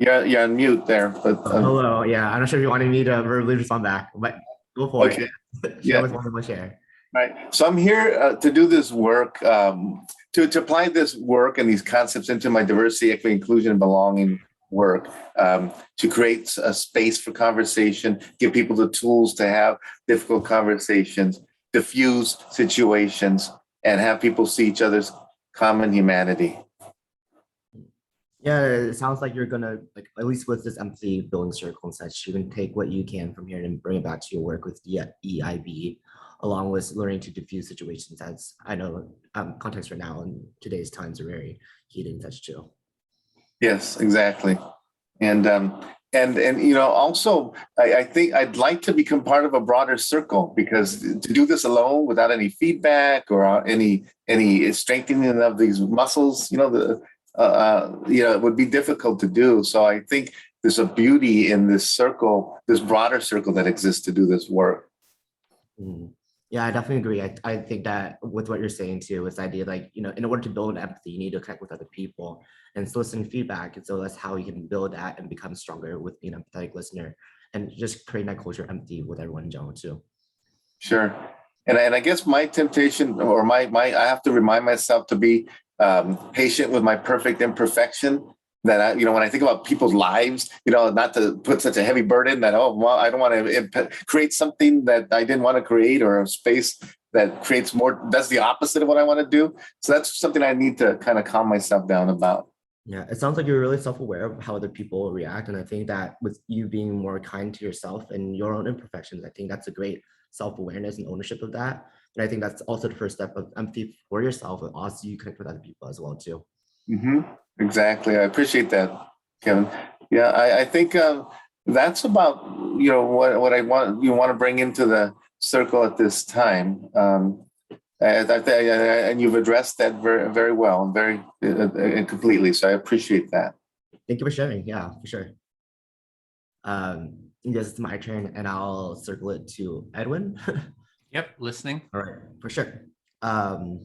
You're on mute there, but Hello, yeah, I'm not sure if you wanted me to verbally respond back, but go for okay. it. Yeah. Share with one share. Right. So I'm here to do this work, to apply this work and these concepts into my diversity, equity, inclusion, and belonging work, to create a space for conversation, give people the tools to have difficult conversations, diffuse situations, and have people see each other's common humanity. Yeah, it sounds like you're gonna, like, at least with this empathy building circle and such, you can take what you can from here and bring it back to your work with the EIB, along with learning to diffuse situations, as I know context right now in today's times are very heated and such too. Yes, exactly. And you know, also, I think I'd like to become part of a broader circle, because to do this alone without any feedback or any strengthening of these muscles, you know, it would be difficult to do. So I think there's a beauty in this circle, this broader circle that exists to do this work. Yeah, I definitely agree. I think that with what you're saying too, it's the idea, like, you know, in order to build empathy, you need to connect with other people and solicit feedback. And so that's how you can build that and become stronger with being an empathetic listener and just creating that culture of empathy with everyone in general too. Sure. And I guess my temptation, or my I have to remind myself to be patient with my perfect imperfection. That you know, when I think about people's lives, you know, not to put such a heavy burden that, oh, well, I don't want to create something that I didn't want to create, or a space that creates more, that's the opposite of what I want to do. So that's something I need to kind of calm myself down about. Yeah, it sounds like you're really self-aware of how other people react. And I think that with you being more kind to yourself and your own imperfections, I think that's a great self-awareness and ownership of that. And I think that's also the first step of empathy for yourself, and also you connect with other people as well too. Exactly. I appreciate that, Kevin. Yeah, I think that's about, you know, what I want to bring into the circle at this time. And you've addressed that very, very well and very and completely. So I appreciate that. Thank you for sharing. Yeah, for sure. Yes, it's my turn, and I'll circle it to Edwin. Yep, listening. All right, for sure. So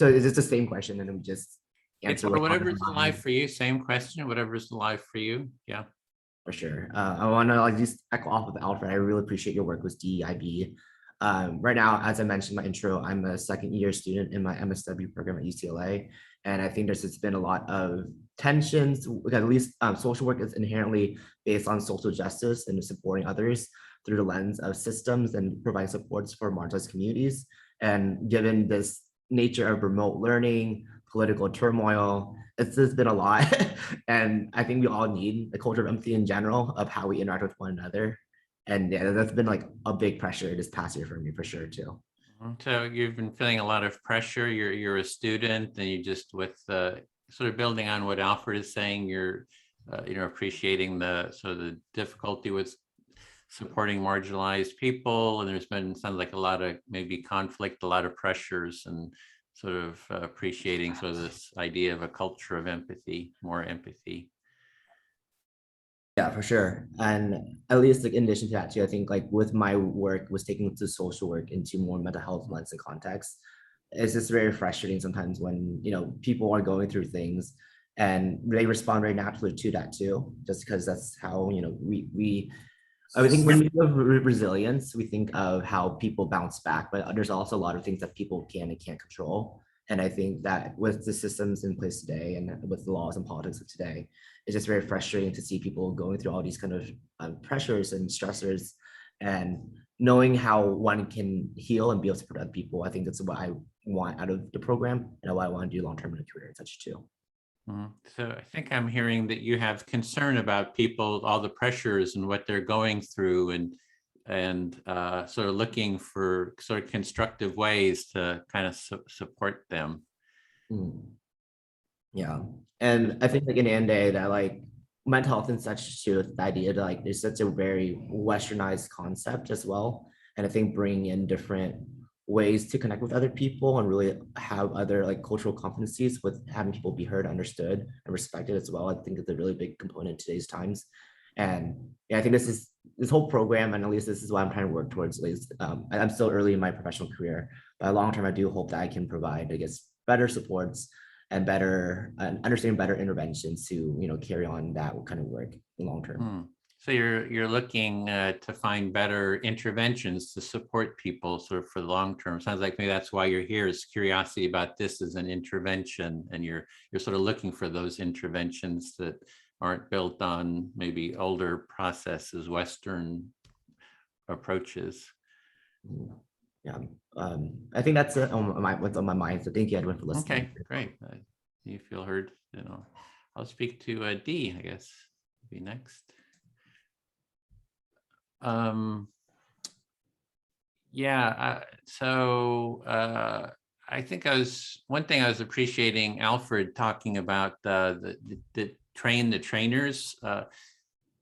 is it the same question, and then we just answer Whatever's alive for you? Same question. Whatever's alive for you. Yeah, for sure. I want to just echo off of Alfred. I really appreciate your work with DEIB. Right now, as I mentioned in my intro, I'm a second-year student in my MSW program at UCLA, and I think there's just been a lot of tensions. At least social work is inherently based on social justice and supporting others through the lens of systems and providing supports for marginalized communities. And given this nature of remote learning, political turmoil, it's just been a lot. And I think we all need a culture of empathy in general, of how we interact with one another. And yeah, that's been like a big pressure this past year for me, for sure too. So you've been feeling a lot of pressure. You're a student, and you just, with sort of building on what Alfred is saying, you're you know, appreciating the sort of the difficulty with supporting marginalized people, and there's been, sounds like, a lot of maybe conflict, a lot of pressures, and sort of appreciating sort of this idea of a culture of empathy, more empathy. Yeah, for sure. And at least, like, in addition to that too, I think, like, with my work was taking the social work into more mental health lens and context. It's just very frustrating sometimes when, you know, people are going through things and they respond very naturally to that too, just because that's how, you know, I think when we think of resilience, we think of how people bounce back, but there's also a lot of things that people can and can't control. And I think that with the systems in place today and with the laws and politics of today, it's just very frustrating to see people going through all these kind of pressures and stressors, and knowing how one can heal and be able to support other people. I think that's what I want out of the program, and what I want to do long-term in a career and such too. So I think I'm hearing that you have concern about people, all the pressures and what they're going through, and sort of looking for sort of constructive ways to kind of support them. Yeah, and I think, like, in the end of the day, that, like, mental health and such too, the idea that, like, there's such a very westernized concept as well. And I think bringing in different ways to connect with other people and really have other, like, cultural competencies with having people be heard, understood, and respected as well, I think is a really big component in today's times. And yeah, I think this whole program, and at least this is what I'm trying to work towards, at least. I'm still early in my professional career, but long term, I do hope that I can provide, I guess, better supports and better and understand better interventions to carry on that kind of work in long term. So you're looking to find better interventions to support people sort of for the long term. Sounds like maybe that's why you're here, is curiosity about this as an intervention, and you're sort of looking for those interventions that aren't built on maybe older processes, Western approaches. Yeah, I think that's what's on my mind. So thank you, Edwin, for listening. Okay, great. You feel heard. I'll speak to Dee, I guess, be next. So I think one thing I was appreciating Alfred talking about the train the trainers,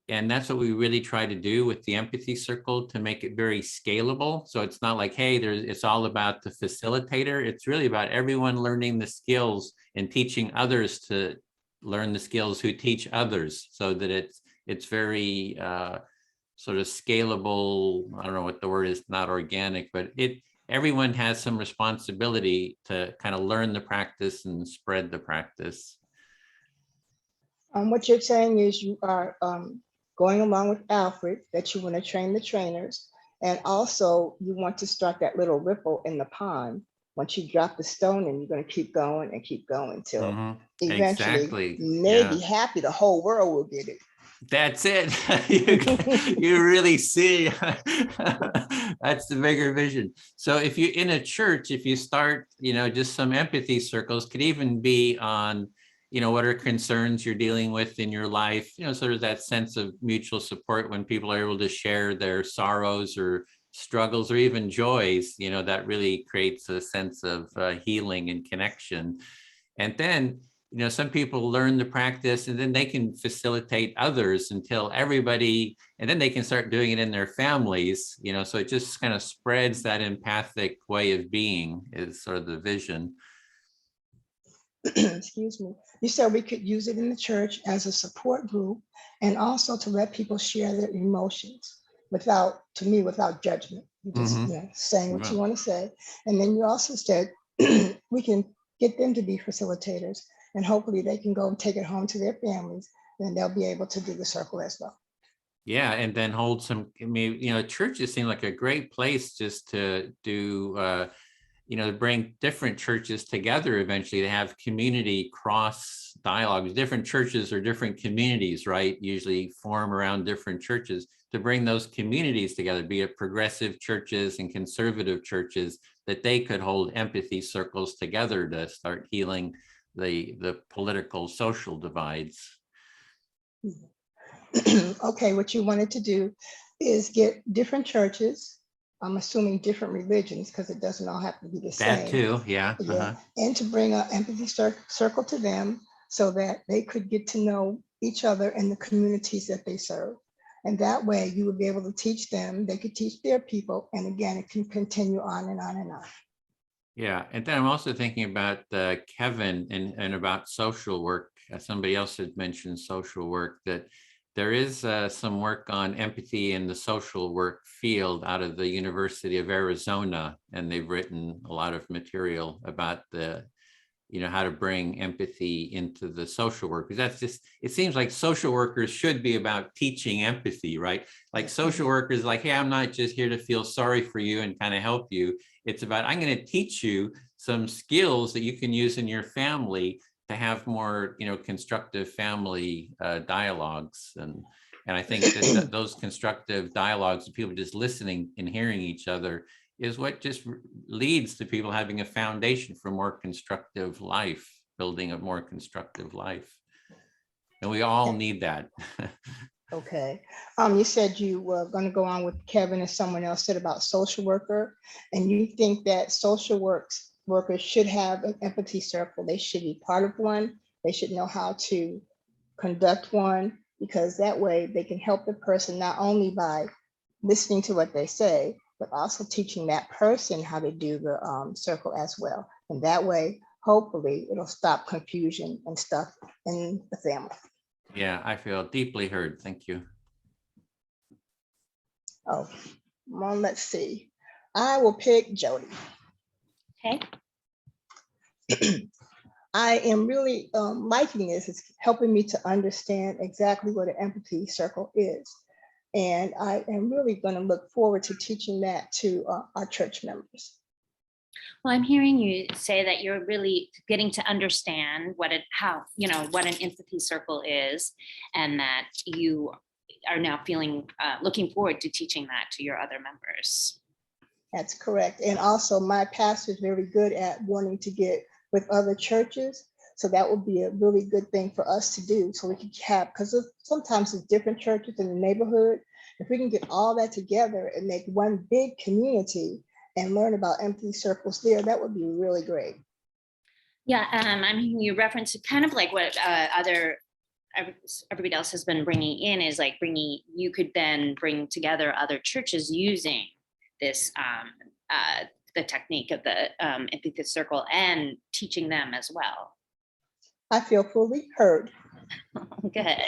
and that's what we really try to do with the Empathy Circle, to make it very scalable. So it's not like, hey, it's all about the facilitator. It's really about everyone learning the skills and teaching others to learn the skills who teach others, so that it's very sort of scalable. I don't know what the word is, not organic, but everyone has some responsibility to kind of learn the practice and spread the practice. What you're saying is you are going along with Alfred, that you want to train the trainers, and also you want to start that little ripple in the pond. Once you drop the stone, and you're going to keep going and keep going till eventually, maybe happy the whole world will get it. That's it. you really see. That's the bigger vision. So if you in a church, if you start, just some empathy circles, could even be on, what are concerns you're dealing with in your life, sort of that sense of mutual support when people are able to share their sorrows or struggles or even joys, that really creates a sense of healing and connection. And then some people learn the practice, and then they can facilitate others until everybody, and then they can start doing it in their families, so it just kind of spreads that empathic way of being, is sort of the vision. Excuse me. You said we could use it in the church as a support group, and also to let people share their emotions without judgment. You just saying what you want to say. And then you also said we can get them to be facilitators, and hopefully they can go and take it home to their families, and they'll be able to do the circle as well. Yeah, and then hold some, churches seem like a great place just to do, to bring different churches together eventually, to have community cross dialogues. Different churches or different communities, right, usually form around different churches, to bring those communities together, be it progressive churches and conservative churches, that they could hold empathy circles together to start healing the political, social divides. Okay, what you wanted to do is get different churches, I'm assuming different religions, because it doesn't all have to be the same. That too, yeah. And to bring an empathy circle to them, so that they could get to know each other and the communities that they serve. And that way you would be able to teach them, they could teach their people, and again, it can continue on and on and on. Yeah, and then I'm also thinking about Kevin and about social work. Somebody else had mentioned social work, that there is some work on empathy in the social work field out of the University of Arizona, and they've written a lot of material about how to bring empathy into the social work. Because that's just, it seems like social workers should be about teaching empathy, right? Like social workers, like, hey, I'm not just here to feel sorry for you and kind of help you. It's about, I'm going to teach you some skills that you can use in your family to have more, constructive family dialogues. And I think that those constructive dialogues of people just listening and hearing each other is what just leads to people having a foundation for more constructive life, building a more constructive life. And we all need that. Okay. You said you were going to go on with Kevin, and someone else said about social worker, and you think that social workers should have an empathy circle. They should be part of one. They should know how to conduct one, because that way they can help the person not only by listening to what they say, but also teaching that person how to do the circle as well. And that way, hopefully, it'll stop confusion and stuff in the family. Yeah, I feel deeply heard. Thank you. Oh, well, let's see. I will pick Jody. Okay. I am really liking this. It's helping me to understand exactly what an empathy circle is. And I am really going to look forward to teaching that to our church members. Well, I'm hearing you say that you're really getting to understand what an empathy circle is, and that you are now looking forward to teaching that to your other members. That's correct. And also my pastor is very good at wanting to get with other churches. So that would be a really good thing for us to do. So we can have, because sometimes it's different churches in the neighborhood. If we can get all that together and make one big community and learn about empathy circles there, that would be really great. Yeah, I mean, you referenced kind of like what everybody else has been bringing in is like you could then bring together other churches using this, the technique of the empathy circle and teaching them as well. I feel fully heard. Good.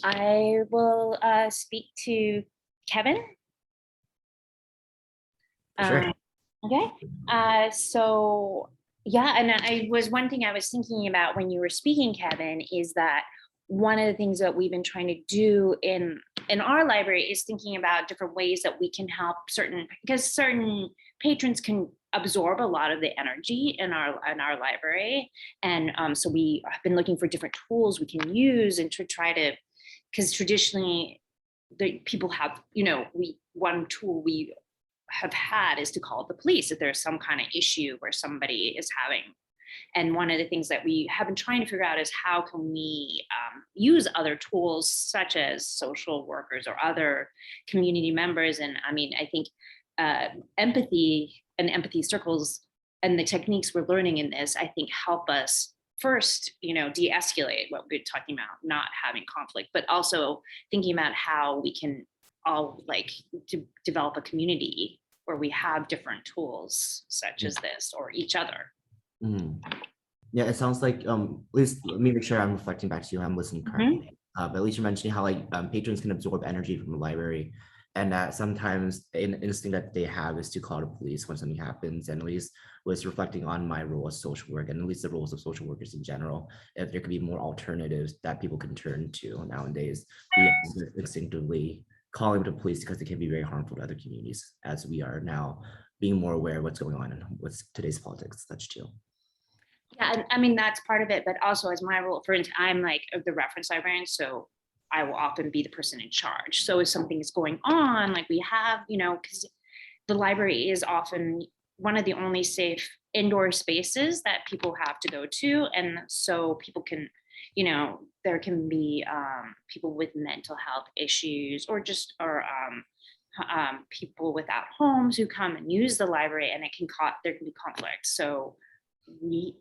I will speak to Kevin. Sure. Okay. So yeah, and one thing I was thinking about when you were speaking, Kevin, is that one of the things that we've been trying to do in our library is thinking about different ways that we can help because certain patrons can absorb a lot of the energy in our library. And so we have been looking for different tools we can use and to try to, because traditionally the people have, one tool we have had is to call the police if there's some kind of issue where somebody is having. And one of the things that we have been trying to figure out is how can we use other tools such as social workers or other community members. And I mean, I think empathy and empathy circles and the techniques we're learning in this, I think help us first, de-escalate what we're talking about, not having conflict, but also thinking about how we can all to develop a community where we have different tools such as this or each other. Mm. Yeah, it sounds like at least let me make sure I'm reflecting back to you. I'm listening correctly. But at least you're mentioning how patrons can absorb energy from the library, and that sometimes an instinct that they have is to call the police when something happens. And at least was reflecting on my role as social work, and at least the roles of social workers in general. If there could be more alternatives that people can turn to nowadays, we instinctively calling the police because they can be very harmful to other communities, as we are now being more aware of what's going on and what's today's politics, such too. Yeah, I mean, that's part of it, but also as my role, for instance, I'm like the reference librarian, so I will often be the person in charge. So if something is going on, like we have, because the library is often one of the only safe indoor spaces that people have to go to. And so people can, there can be people with mental health issues or people without homes who come and use the library, and there can be conflict. So we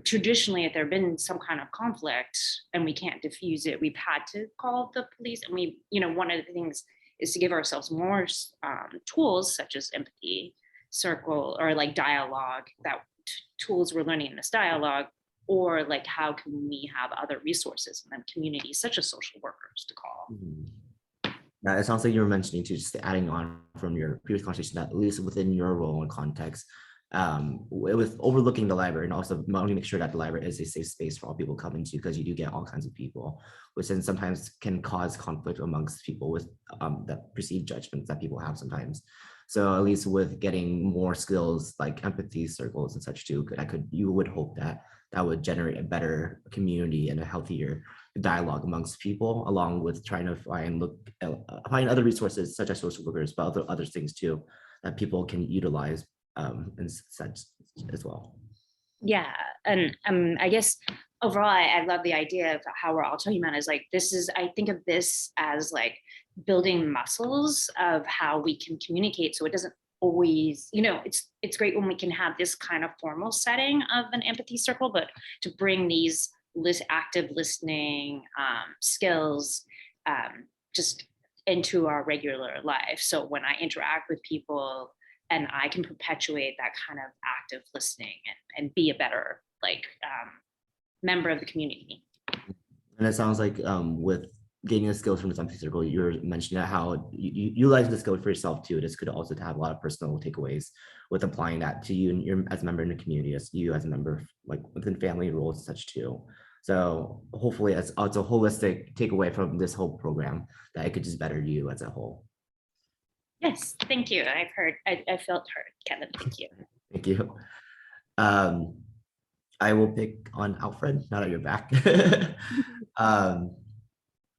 traditionally, if there have been some kind of conflict and we can't diffuse it, we've had to call the police. And one of the things is to give ourselves more tools such as empathy circle or like dialogue, that tools we're learning in this dialogue, or like how can we have other resources in the community such as social workers to call. Now, it sounds like you were mentioning too, just adding on from your previous conversation, that at least within your role and context, with overlooking the library, and also wanting to make sure that the library is a safe space for all people coming to, because you do get all kinds of people, which then sometimes can cause conflict amongst people with the perceived judgments that people have sometimes. So at least with getting more skills like empathy circles and such too, you would hope that would generate a better community and a healthier dialogue amongst people, along with trying to find other resources such as social workers, but other things too that people can utilize and such as well. Yeah, and I guess overall, I love the idea of how we're all talking about is like, I think of this as like building muscles of how we can communicate. So it doesn't always, it's great when we can have this kind of formal setting of an empathy circle, but to bring these active listening skills just into our regular life. So when I interact with people, and I can perpetuate that kind of active listening and be a better member of the community. And it sounds like with gaining the skills from the empathy circle, you were mentioning how you utilize the skill for yourself too. This could also have a lot of personal takeaways with applying that to you and your as a member in the community, as you as a member like within family roles and such too. So hopefully it's a holistic takeaway from this whole program that it could just better you as a whole. Yes, thank you. I felt heard, Kevin. Thank you. Thank you. I will pick on Alfred now that you're back.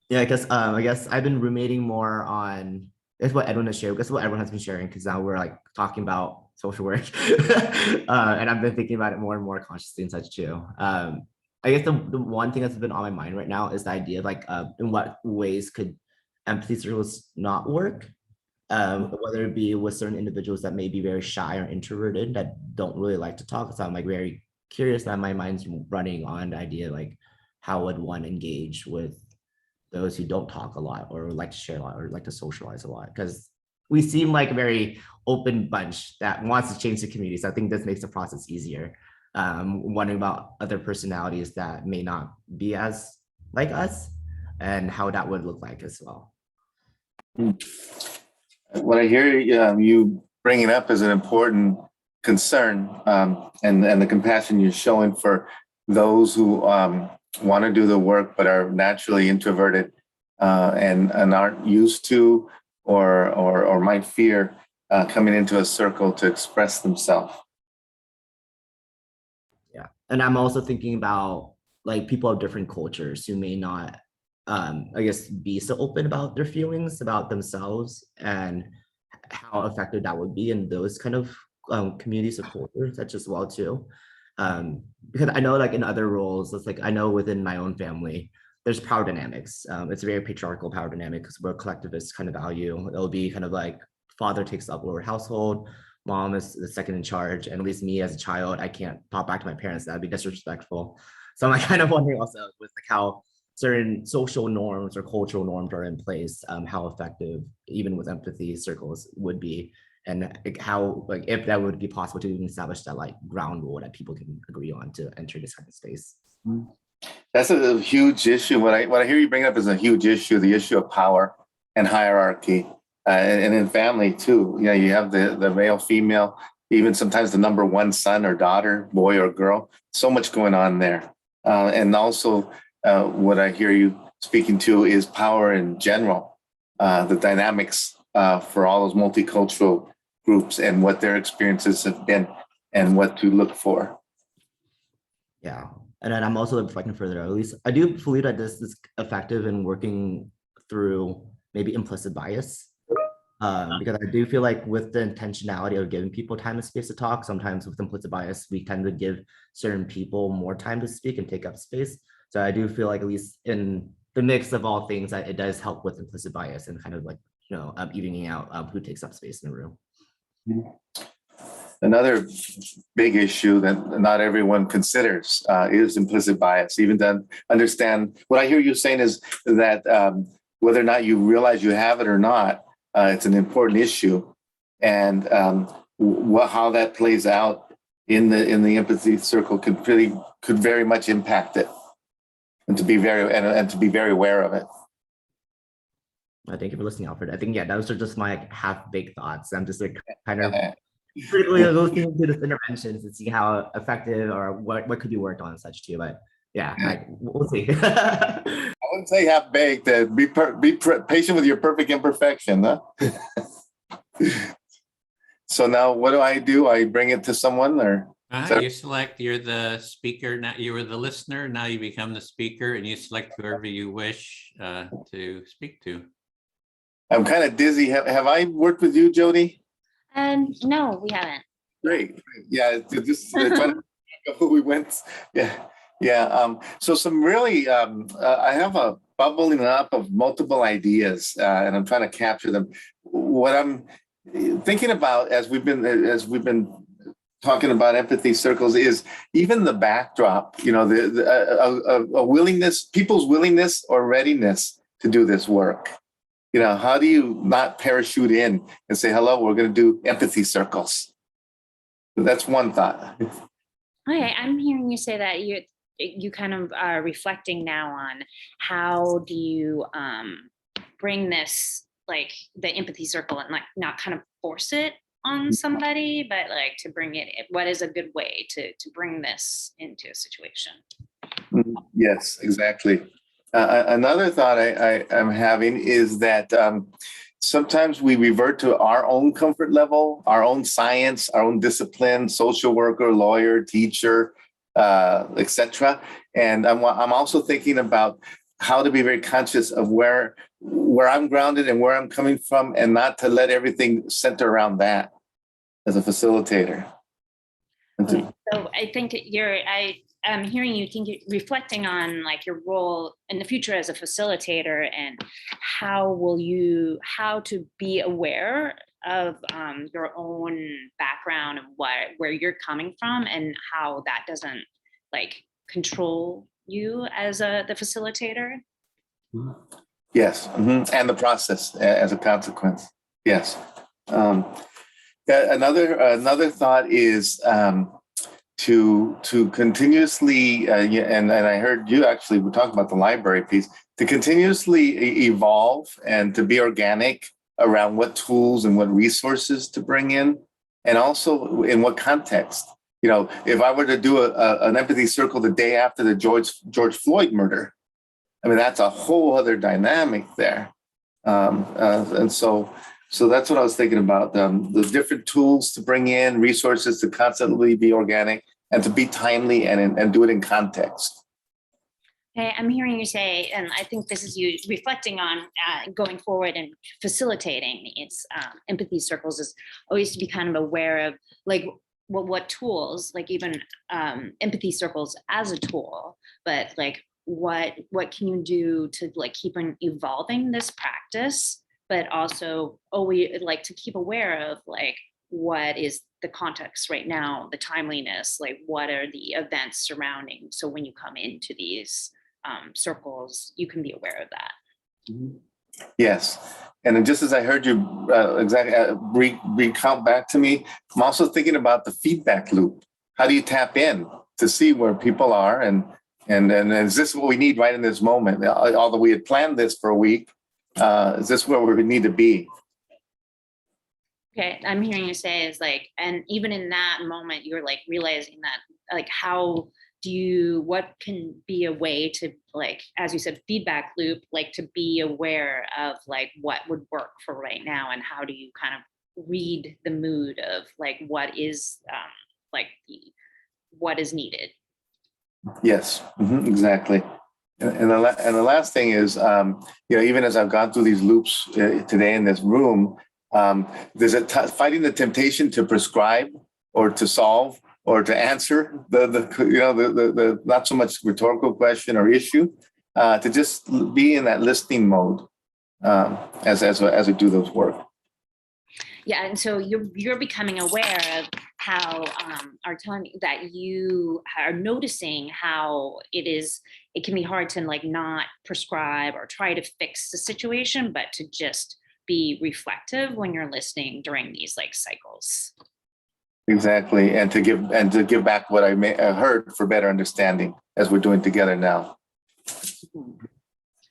Yeah, I guess I've been ruminating more on it's what Edwin has shared. That's what everyone has been sharing because now we're like talking about social work, and I've been thinking about it more and more consciously and such too. I guess the one thing that's been on my mind right now is the idea of like in what ways could empathy circles not work, whether it be with certain individuals that may be very shy or introverted that don't really like to talk. So I'm like very curious that my mind's running on the idea like how would one engage with those who don't talk a lot or like to share a lot or like to socialize a lot, because we seem like a very open bunch that wants to change the community. So I think this makes the process easier. Wondering about other personalities that may not be as like us and how that would look like as well. What I hear you bringing up is an important concern, and the compassion you're showing for those who want to do the work but are naturally introverted and aren't used to or might fear coming into a circle to express themselves. Yeah, and I'm also thinking about like people of different cultures who may not, I guess, be so open about their feelings about themselves and how effective that would be in those kind of communities of culture, such as well too. Because I know like in other roles, it's like I know within my own family, there's power dynamics. It's a very patriarchal power dynamic because we're a collectivist kind of value. It'll be kind of like father takes up lower household, mom is the second in charge, and at least me as a child, I can't talk back to my parents. That'd be disrespectful. So I'm kind of wondering also with like how certain social norms or cultural norms are in place, how effective even with empathy circles would be, and like how like if that would be possible to even establish that like ground rule that people can agree on to enter this kind of space. That's a huge issue. What I hear you bring up is a huge issue, the issue of power and hierarchy, and in family too. You know, you have the male, female, even sometimes the number one son or daughter, boy or girl. So much going on there, and also what I hear you speaking to is power in general, the dynamics for all those multicultural groups and what their experiences have been and what to look for. Yeah. And then I'm also reflecting further, at least I do believe that this is effective in working through maybe implicit bias. Because I do feel like with the intentionality of giving people time and space to talk, sometimes with implicit bias, we tend to give certain people more time to speak and take up space. So I do feel like at least in the mix of all things, that it does help with implicit bias and kind of like, you know, evening out who takes up space in the room. Another big issue that not everyone considers is implicit bias. Even to understand what I hear you saying is that whether or not you realize you have it or not, it's an important issue, and how that plays out in the empathy circle could very much impact it, and to be very aware of it. Thank you for listening, Alfred. I think those are just my like, half-baked thoughts. I'm just like kind of critically listening to this interventions and see how effective or what could be worked on and such too. But yeah, we'll see. I wouldn't say half-baked. Be patient with your perfect imperfection, huh? So now what do? I bring it to someone or? You select, you're the speaker, now you were the listener, now you become the speaker and you select whoever you wish to speak to. I'm kind of dizzy. Have I worked with you, Jody? No, we haven't. Great. Yeah, just trying to who we went. Yeah. So some really, I have a bubbling up of multiple ideas, and I'm trying to capture them. What I'm thinking about as we've been talking about empathy circles is even the backdrop. You know, a willingness, people's willingness or readiness to do this work. You know, how do you not parachute in and say, hello, we're going to do empathy circles? That's one thought. Okay, I'm hearing you say that you kind of are reflecting now on how do you bring this, like the empathy circle, and like not kind of force it on somebody, but like to bring it, what is a good way to bring this into a situation? Yes, exactly. Another thought I'm having is that sometimes we revert to our own comfort level, our own science, our own discipline, social worker, lawyer, teacher, etc. And I'm also thinking about how to be very conscious of where I'm grounded and where I'm coming from, and not to let everything center around that as a facilitator. Okay. So I think I'm hearing you think you're reflecting on like your role in the future as a facilitator, and how to be aware of your own background and where you're coming from, and how that doesn't like control you as the facilitator. Yes, and the process as a consequence. Yes. Another thought is to continuously, and I heard you actually were talking about the library piece, to continuously evolve and to be organic around what tools and what resources to bring in, and also in what context. You know, if I were to do an empathy circle the day after the George Floyd murder, I mean, that's a whole other dynamic there. And so that's what I was thinking about, the different tools to bring in, resources to constantly be organic and to be timely and do it in context. Okay, I'm hearing you say, and I think this is you reflecting on going forward and facilitating its empathy circles, is always to be kind of aware of like what tools, like even empathy circles as a tool, but like what can you do to like keep on evolving this practice, but also always like to keep aware of like what is the context right now, the timeliness, like what are the events surrounding, so when you come into these circles you can be aware of that. Yes, and then just as I heard you recount back to me, I'm also thinking about the feedback loop. How do you tap in to see where people are, and is this what we need right in this moment? Although we had planned this for a week, is this where we need to be? Okay, I'm hearing you say is like, and even in that moment, you're like realizing that, like, how do you, what can be a way to, like, as you said, feedback loop, like to be aware of like what would work for right now, and how do you kind of read the mood of like what is like what is needed? Yes, exactly. And the last thing is, even as I've gone through these loops today in this room, there's fighting the temptation to prescribe or to solve or to answer the not so much rhetorical question or issue, to just be in that listening mode as we do those work. Yeah, and so you're becoming aware of how are telling me that you are noticing how it can be hard to like not prescribe or try to fix the situation, but to just be reflective when you're listening during these like cycles. Exactly, and to give back what I heard for better understanding, as we're doing together now.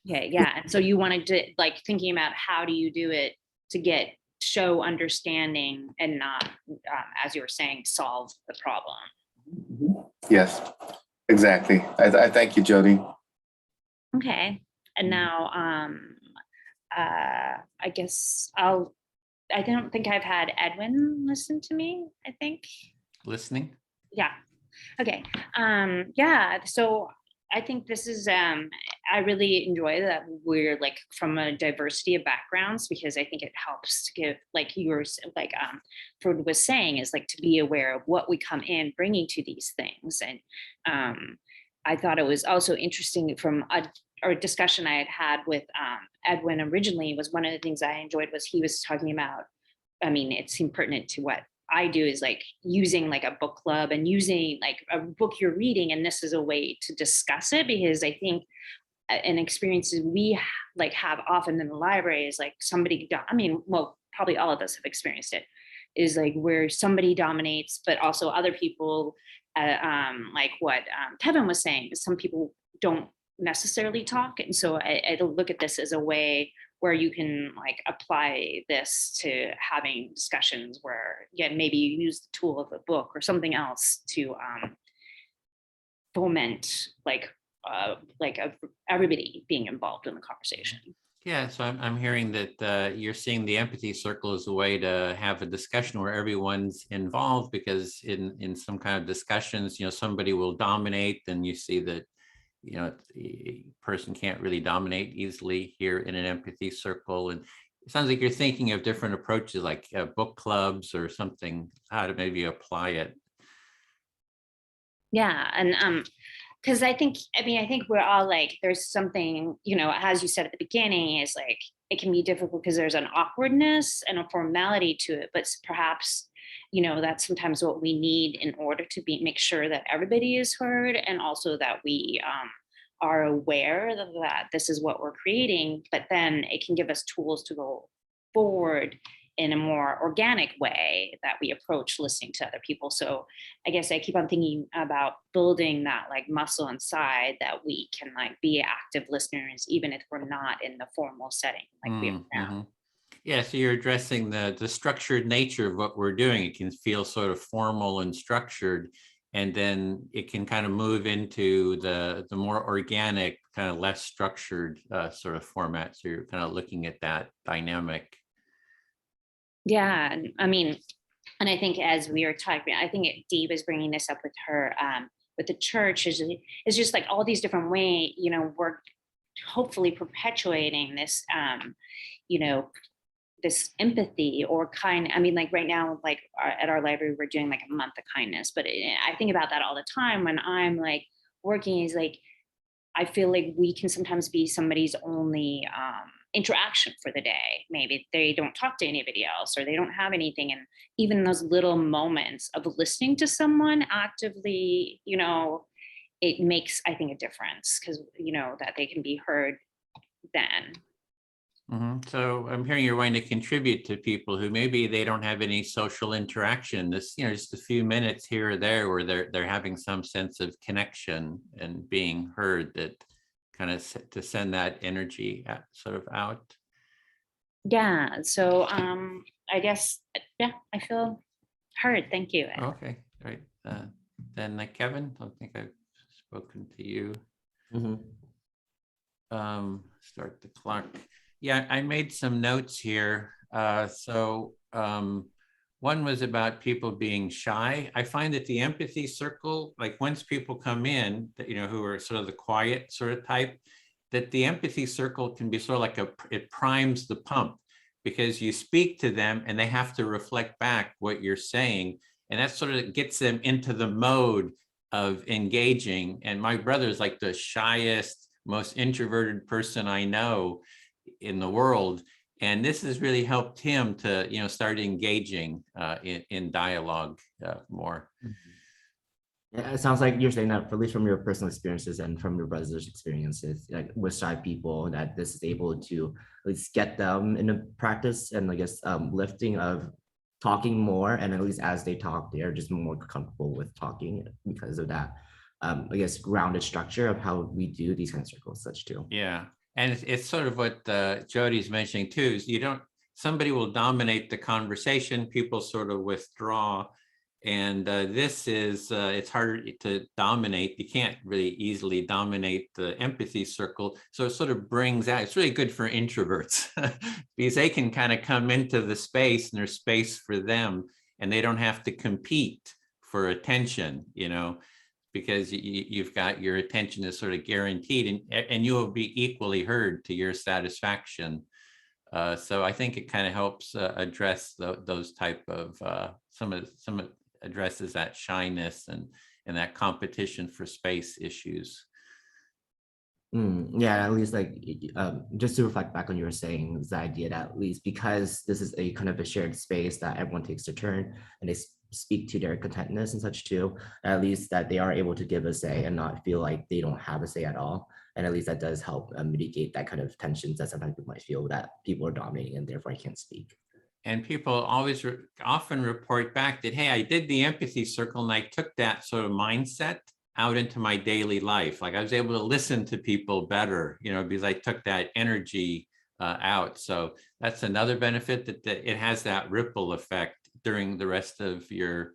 Okay, yeah, and so you wanted to like thinking about how do you do it to show understanding and not, as you were saying, solve the problem. Yes, exactly. I thank you, Jody. Okay, and now I guess I don't think I've had Edwin listen to me, I think. Listening? Yeah. Okay. Yeah. So I think this is, I really enjoy that we're like from a diversity of backgrounds, because I think it helps to give, like yours, like Ford was saying, is like to be aware of what we come in bringing to these things. And I thought it was also interesting from a discussion I had with Edwin originally, was one of the things I enjoyed was he was talking about, I mean, it seemed pertinent to what I do, is like using like a book club and using like a book you're reading, and this is a way to discuss it, because I think an experiences we like have often in the library is like somebody, I mean, well, probably all of us have experienced it, is like where somebody dominates, but also other people like what Kevin was saying, some people don't necessarily talk. And so I look at this as a way where you can like apply this to having discussions where, again, maybe you use the tool of a book or something else to foment everybody being involved in the conversation. Yeah, so I'm hearing that you're seeing the empathy circle as a way to have a discussion where everyone's involved, because in some kind of discussions, somebody will dominate, and you see that, a person can't really dominate easily here in an empathy circle. And it sounds like you're thinking of different approaches, like book clubs or something, how to maybe apply it. Yeah, and because I think we're all like, there's something, as you said at the beginning, is like, it can be difficult because there's an awkwardness and a formality to it, but perhaps, that's sometimes what we need in order to make sure that everybody is heard, and also that we are aware that this is what we're creating, but then it can give us tools to go forward in a more organic way that we approach listening to other people. So I guess I keep on thinking about building that like muscle inside, that we can like be active listeners, even if we're not in the formal setting like we are now. Yeah, so you're addressing the structured nature of what we're doing. It can feel sort of formal and structured, and then it can kind of move into the more organic, kind of less structured sort of format. So you're kind of looking at that dynamic. Yeah, I mean, and I think as we were talking, I think Dee was bringing this up with her, with the church, is just like all these different ways, we're hopefully perpetuating this, this empathy or like right now, like at our library, we're doing like a month of kindness, but I think about that all the time when I'm like working, is like, I feel like we can sometimes be somebody's only interaction for the day. Maybe they don't talk to anybody else, or they don't have anything. And even those little moments of listening to someone actively, it makes, I think, a difference, because, that they can be heard then. So I'm hearing you're wanting to contribute to people who maybe they don't have any social interaction. This, just a few minutes here or there where they're having some sense of connection and being heard, that kind of to send that energy sort of out. Yeah. So I guess, yeah, I feel heard. Thank you. Okay, great. Then Kevin, I don't think I've spoken to you. Start the clock. Yeah, I made some notes here. One was about people being shy. I find that the empathy circle, like once people come in, who are sort of the quiet sort of type, that the empathy circle can be sort of like it primes the pump, because you speak to them and they have to reflect back what you're saying. And that sort of gets them into the mode of engaging. And my brother is like the shyest, most introverted person I know in the world, and this has really helped him to start engaging in dialogue more. Yeah, it sounds like you're saying that, at least from your personal experiences and from your brother's experiences, like with shy people, that this is able to at least get them in a practice and I guess lifting of talking more, and at least as they talk, they are just more comfortable with talking because of that I guess grounded structure of how we do these kind of circles such too. Yeah. And it's sort of what Jody's mentioning too, is somebody will dominate the conversation, people sort of withdraw. And it's harder to dominate. You can't really easily dominate the empathy circle. So it sort of brings out, it's really good for introverts because they can kind of come into the space and there's space for them, and they don't have to compete for attention, because you've got your attention is sort of guaranteed, and you will be equally heard to your satisfaction. So I think it kind of helps address those type of some addresses that shyness and that competition for space issues. Yeah, at least like just to reflect back on you were saying, is the idea that at least because this is a kind of a shared space that everyone takes their turn and they speak to their contentness and such too, at least that they are able to give a say and not feel like they don't have a say at all. And at least that does help mitigate that kind of tensions that sometimes people might feel that people are dominating and therefore I can't speak. and people always often report back that, hey, I did the empathy circle and I took that sort of mindset out into my daily life. Like I was able to listen to people better, because I took that energy out. So that's another benefit, that it has that ripple effect during the rest of your,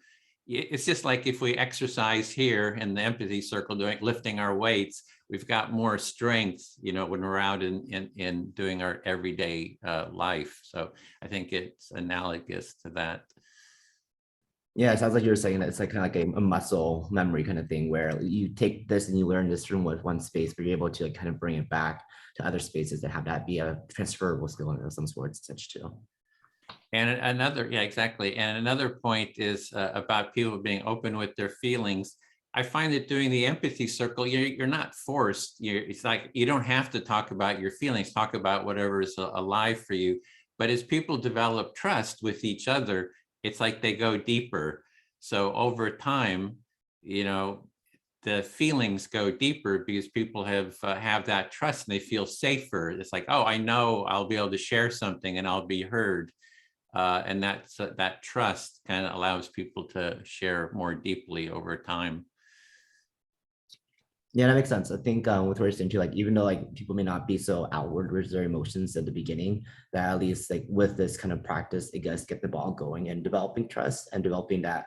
it's just like if we exercise here in the empathy circle, lifting our weights, we've got more strength, when we're out in doing our everyday life. So I think it's analogous to that. Yeah, it sounds like you were saying that it's like kind of like a muscle memory kind of thing, where you take this and you learn this from one space, but you're able to like kind of bring it back to other spaces that have that be a transferable skill of some sort, such too. And another, yeah, exactly. And another point is about people being open with their feelings. I find that doing the empathy circle, you're not forced. It's like you don't have to talk about your feelings, talk about whatever is alive for you. But as people develop trust with each other, it's like they go deeper. So over time, the feelings go deeper because people have that trust and they feel safer. It's like, oh, I know I'll be able to share something and I'll be heard. And that trust kind of allows people to share more deeply over time. Yeah, that makes sense. I think with what you're saying too, like even though like people may not be so outward with their emotions at the beginning, that at least like with this kind of practice, it does get the ball going and developing trust and developing that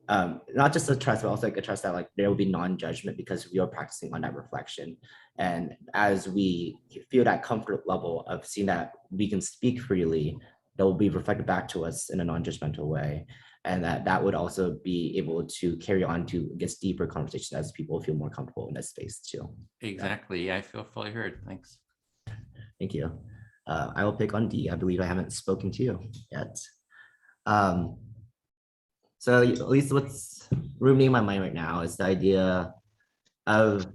not just a trust, but also like a trust that like there will be non-judgment because we are practicing on that reflection. And as we feel that comfort level of seeing that we can speak freely, that will be reflected back to us in a non-judgmental way. And that would also be able to carry on to deeper conversations as people feel more comfortable in that space too. Exactly. Yeah, I feel fully heard. Thanks. Thank you. I will pick on D. I believe I haven't spoken to you yet. So at least what's ruminating my mind right now is the idea of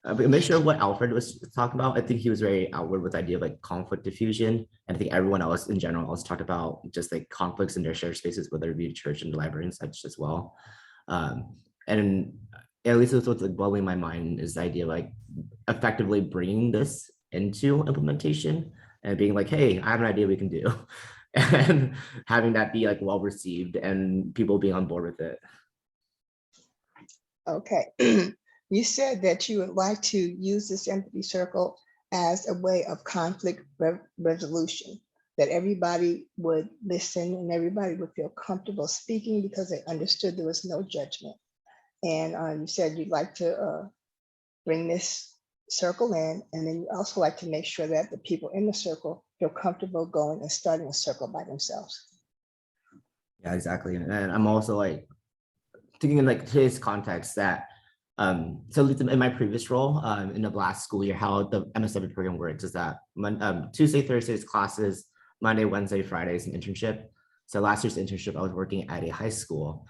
a mixture of what Alfred was talking about. I think he was very outward with the idea of like conflict diffusion. And I think everyone else in general also talked about just like conflicts in their shared spaces, whether it be church and the library and such as well. And at least what's like blowing my mind is the idea of like effectively bringing this into implementation and being like, hey, I have an idea we can do. And having that be like well received and people being on board with it. Okay. You said that you would like to use this empathy circle as a way of conflict resolution, that everybody would listen and everybody would feel comfortable speaking because they understood there was no judgment. And you said you'd like to bring this circle in, and then you also like to make sure that the people in the circle feel comfortable going and starting a circle by themselves. Yeah, exactly. And I'm also like thinking in like today's context that so in my previous role in the last school year, how the MSW program works is that Tuesday, Thursdays classes, Monday, Wednesday, Fridays an internship. So last year's internship, I was working at a high school,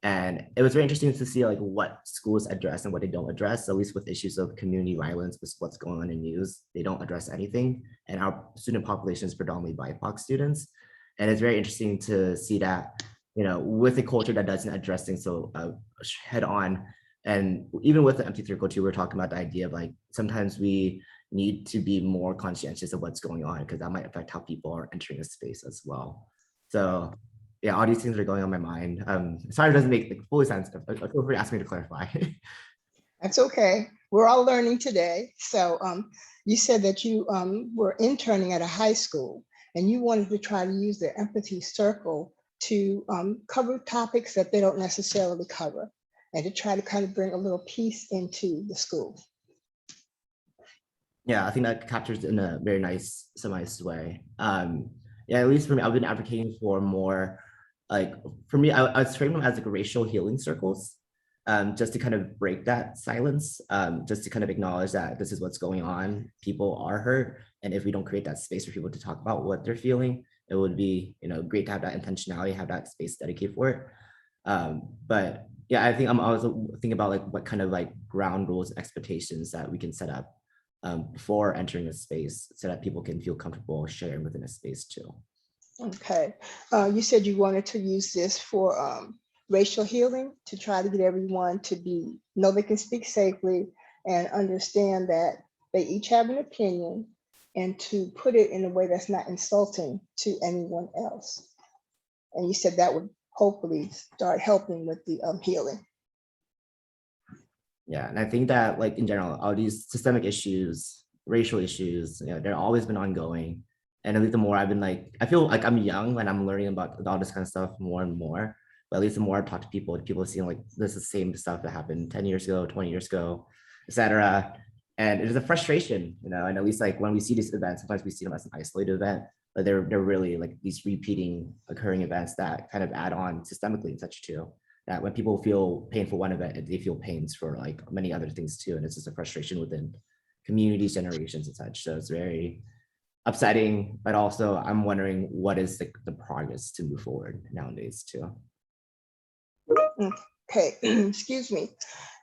and it was very interesting to see like what schools address and what they don't address. At least with issues of community violence, with what's going on in news, they don't address anything. And our student population is predominantly BIPOC students, and it's very interesting to see that with a culture that doesn't address things so head on. And even with the empty circle too, we're talking about the idea of like, sometimes we need to be more conscientious of what's going on because that might affect how people are entering a space as well. So yeah, all these things are going on my mind. Sorry, it doesn't make like, fully sense. Feel free to ask me to clarify. That's okay. We're all learning today. So you said that you were interning at a high school and you wanted to try to use the empathy circle to cover topics that they don't necessarily cover, and to try to kind of bring a little peace into the school. Yeah, I think that captures it in a very nice way. Yeah, at least for me, I've been advocating for more, like, for me, I was framing them as like racial healing circles, just to kind of break that silence, just to kind of acknowledge that this is what's going on. People are hurt. And if we don't create that space for people to talk about what they're feeling, it would be, great to have that intentionality, have that space dedicated for it. But yeah, I think I'm also thinking about like what kind of like ground rules and expectations that we can set up before entering a space so that people can feel comfortable sharing within a space too. Okay. You said you wanted to use this for racial healing, to try to get everyone to know they can speak safely and understand that they each have an opinion, and to put it in a way that's not insulting to anyone else. And you said that would hopefully start helping with the healing. Yeah, and I think that like in general, all these systemic issues, racial issues, you know, they're always been ongoing. And at least the more I've been like, I feel like I'm young and I'm learning about all this kind of stuff more and more. But at least the more I talk to people seeing like this is the same stuff that happened 10 years ago, 20 years ago, etc. And it is a frustration, you know, and at least like when we see these events, sometimes we see them as an isolated event, but they're really like these repeating occurring events that kind of add on systemically and such too. That when people feel pain for one event, they feel pains for like many other things too. And it's just a frustration within communities, generations and such. So it's very upsetting, but also I'm wondering what is the progress to move forward nowadays too. Okay, excuse me.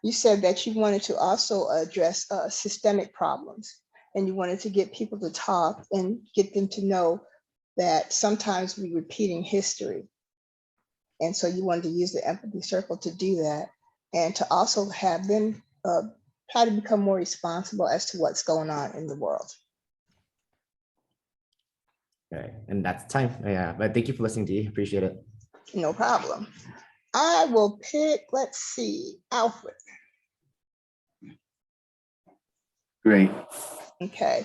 You said that you wanted to also address systemic problems, and you wanted to get people to talk and get them to know that sometimes we're repeating history. And so you wanted to use the empathy circle to do that, and to also have them try to become more responsible as to what's going on in the world. Okay, and that's time. Yeah, but thank you for listening, Dee. Appreciate it. No problem. I will pick, let's see, Alfred. Great. Okay.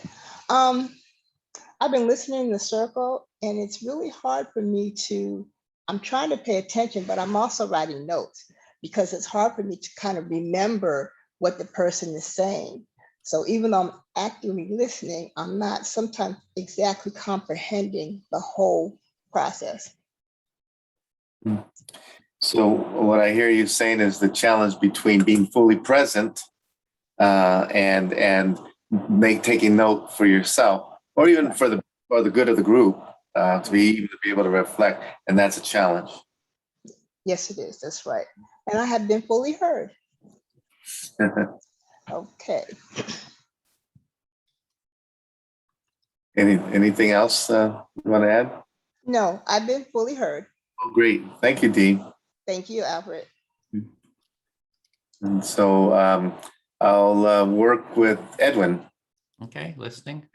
I've been listening in the circle, and it's really hard for me to, I'm trying to pay attention, but I'm also writing notes because it's hard for me to kind of remember what the person is saying. So even though I'm actively listening, I'm not sometimes exactly comprehending the whole process. So what I hear you saying is the challenge between being fully present and taking note for yourself, or even for the good of the group, to be able to reflect, and that's a challenge. Yes, it is. That's right. And I have been fully heard. Okay. Anything else you want to add? No, I've been fully heard. Oh, great. Thank you, Dee. Thank you, Alfred. And so I'll work with Edwin. Okay, listening.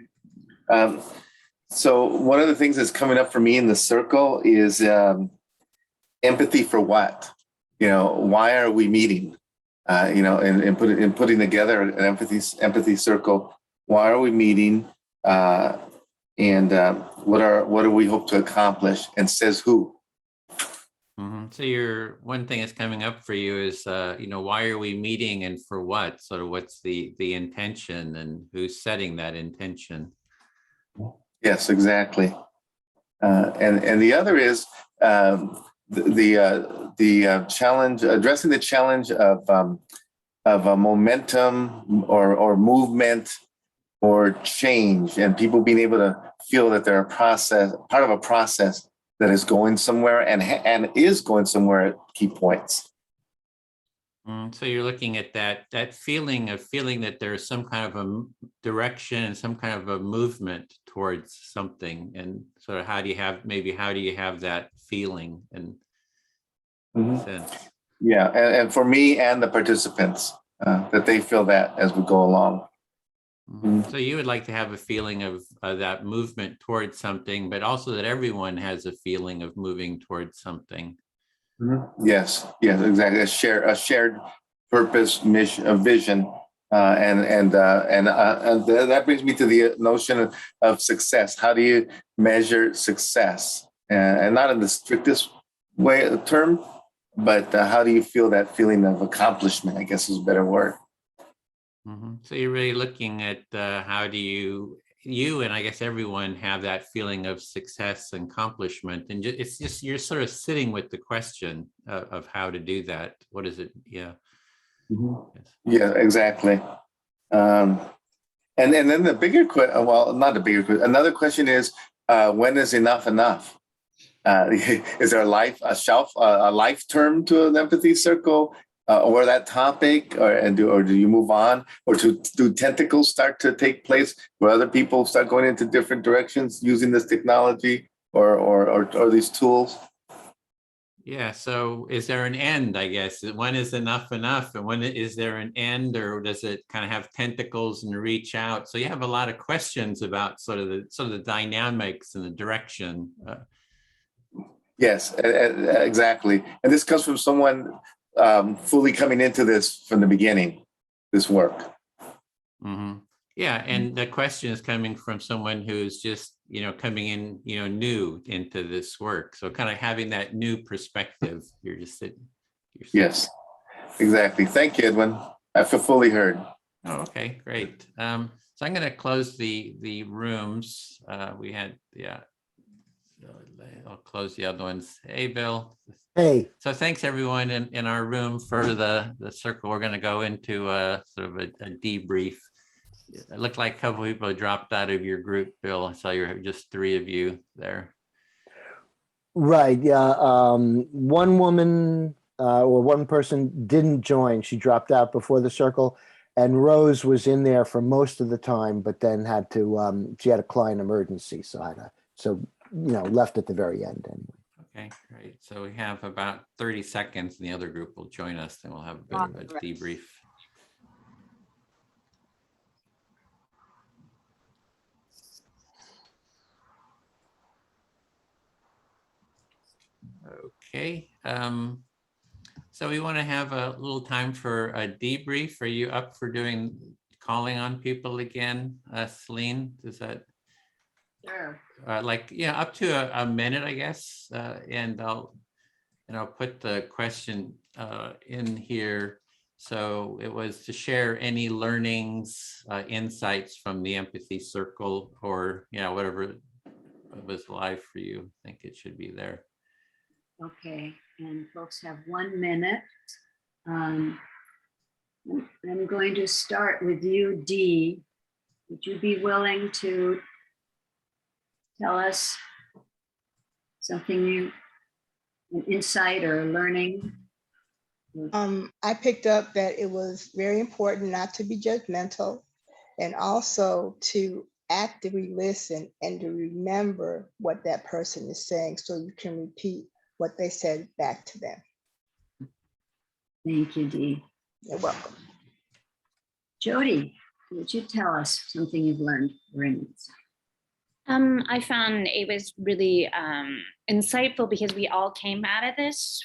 So one of the things that's coming up for me in the circle is empathy for what? You know, why are we meeting? You know, and putting together an empathy circle. Why are we meeting? And what do we hope to accomplish? And says who? Mm-hmm. So your one thing that's coming up for you is, you know, why are we meeting and for what? Sort of what's the intention and who's setting that intention? Yes, exactly. And the other is the challenge, addressing the challenge of a momentum or movement or change, and people being able to feel that they're part of a process that is going somewhere and is going somewhere at key points. So you're looking at that feeling that there's some kind of a direction and some kind of a movement towards something, and sort of how do you have that feeling and sense? Yeah, and for me and the participants, that they feel that as we go along. So you would like to have a feeling of that movement towards something, but also that everyone has a feeling of moving towards something. Yes, exactly. A shared purpose, mission, a vision, and that brings me to the notion of success. How do you measure success? And not in the strictest way of the term, but how do you feel that feeling of accomplishment? I guess is a better word. So you're really looking at how do you and I guess everyone have that feeling of success and accomplishment, and it's just you're sort of sitting with the question of how to do that. What is it? Yeah. Yes. Yeah, exactly. And then the bigger question, well, not the bigger question. Another question is, when is enough enough? Is there a life term to an empathy circle? Or that topic, or do you move on, or do tentacles start to take place where other people start going into different directions using this technology or these tools? Yeah. So is there an end? I guess when is enough enough, and when is there an end, or does it kind of have tentacles and reach out? So you have a lot of questions about sort of the dynamics and the direction. Yes, exactly. And this comes from someone fully coming into this from the beginning, this work. Mm-hmm. Yeah, and the question is coming from someone who's just, coming in, new into this work. So kind of having that new perspective. You're just sitting. Yes, exactly. Thank you, Edwin. I feel fully heard. Oh, okay, great. So I'm going to close the rooms. We had, I'll close the other ones. Hey, Bill. Hey. So thanks everyone in our room for the circle. We're going to go into sort of a debrief. It looked like a couple of people dropped out of your group, Bill. I saw you're just 3 of you there. Right. Yeah. One woman or one person didn't join. She dropped out before the circle, and Rose was in there for most of the time, but then had to. She had a client emergency, so left at the very end anyway. Okay, great. So we have about 30 seconds, and the other group will join us, and we'll have a bit of a debrief. Okay, so we want to have a little time for a debrief. Are you up for calling on people again, Celine? Does that? Sure. Up to a minute, I guess, and I'll put the question in here. So it was to share any learnings, insights from the Empathy Circle, or whatever was live for you. I think it should be there. Okay, and folks have 1 minute. I'm going to start with you, Dee. Would you be willing to tell us something an insight or learning? I picked up that it was very important not to be judgmental, and also to actively listen and to remember what that person is saying so you can repeat what they said back to them. Thank you, Dee. You're welcome. Jody, would you tell us something you've learned during this? I found it was really insightful because we all came out of this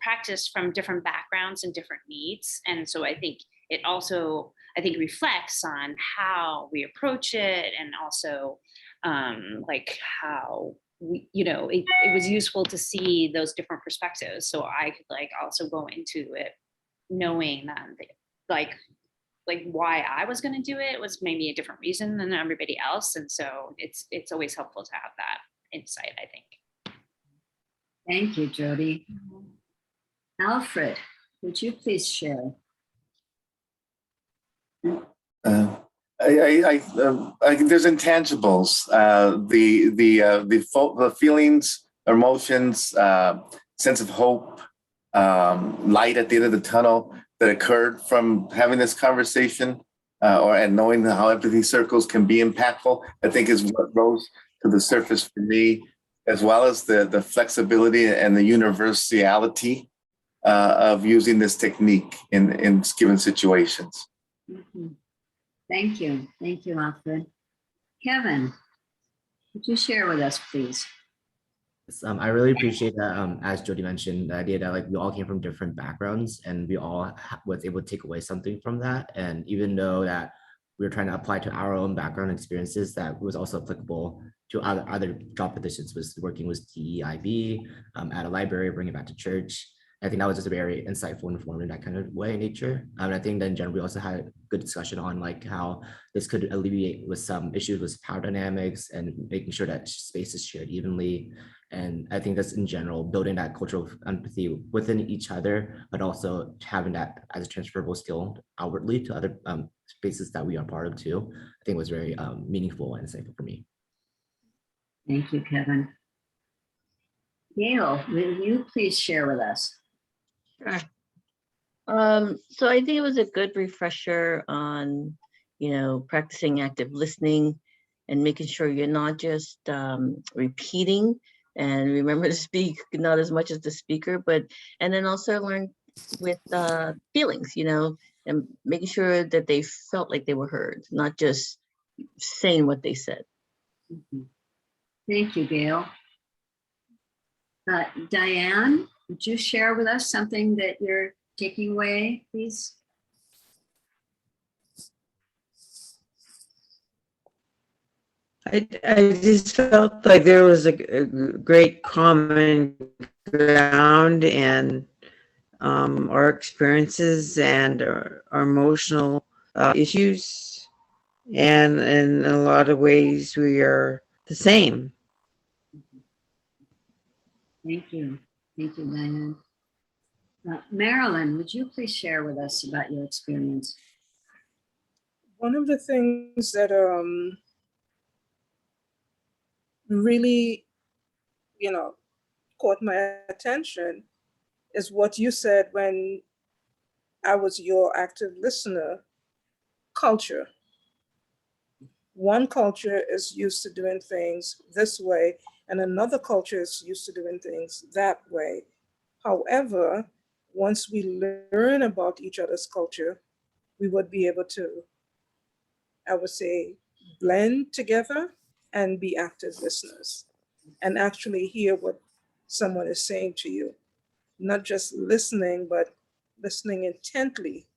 practice from different backgrounds and different needs. And so I think it also, reflects on how we approach it, and also how we, it was useful to see those different perspectives. So I could also go into it knowing that why I was going to do it was maybe a different reason than everybody else. And so it's always helpful to have that insight, I think. Thank you, Jody. Alfred, would you please share? There's intangibles, the feelings, emotions, sense of hope, light at the end of the tunnel that occurred from having this conversation, and knowing how empathy circles can be impactful, I think is what rose to the surface for me, as well as the flexibility and the universality of using this technique in given situations. Mm-hmm. Thank you. Thank you, Alfred. Kevin, would you share with us, please? I really appreciate that, as Jody mentioned, the idea that we all came from different backgrounds, and we all was able to take away something from that. And even though that we were trying to apply to our own background experiences, that was also applicable to other job positions, was working with DEIB, at a library, bringing it back to church. I think that was just a very insightful and informative, that kind of way in nature. And I think that in general, we also had a good discussion on how this could alleviate with some issues with power dynamics and making sure that space is shared evenly. And I think that's in general, building that cultural empathy within each other, but also having that as a transferable skill outwardly to other spaces that we are part of too, I think was very meaningful and insightful for me. Thank you, Kevin. Gail, will you please share with us? Sure. So I think it was a good refresher on, practicing active listening and making sure you're not just repeating, and remember to speak not as much as the speaker, and then also learn with feelings, and making sure that they felt like they were heard, not just saying what they said. Mm-hmm. Thank you, Gail. Diane, would you share with us something that you're taking away, please? I just felt like there was a great common ground and our experiences and our emotional issues. And in a lot of ways, we are the same. Thank you. Thank you, Diane. Marilyn, would you please share with us about your experience? One of the things that really, caught my attention is what you said when I was your active listener, culture. One culture is used to doing things this way, and another culture is used to doing things that way. However, once we learn about each other's culture, we would be able to, I would say, blend together and be active listeners and actually hear what someone is saying to you. Not just listening, but listening intently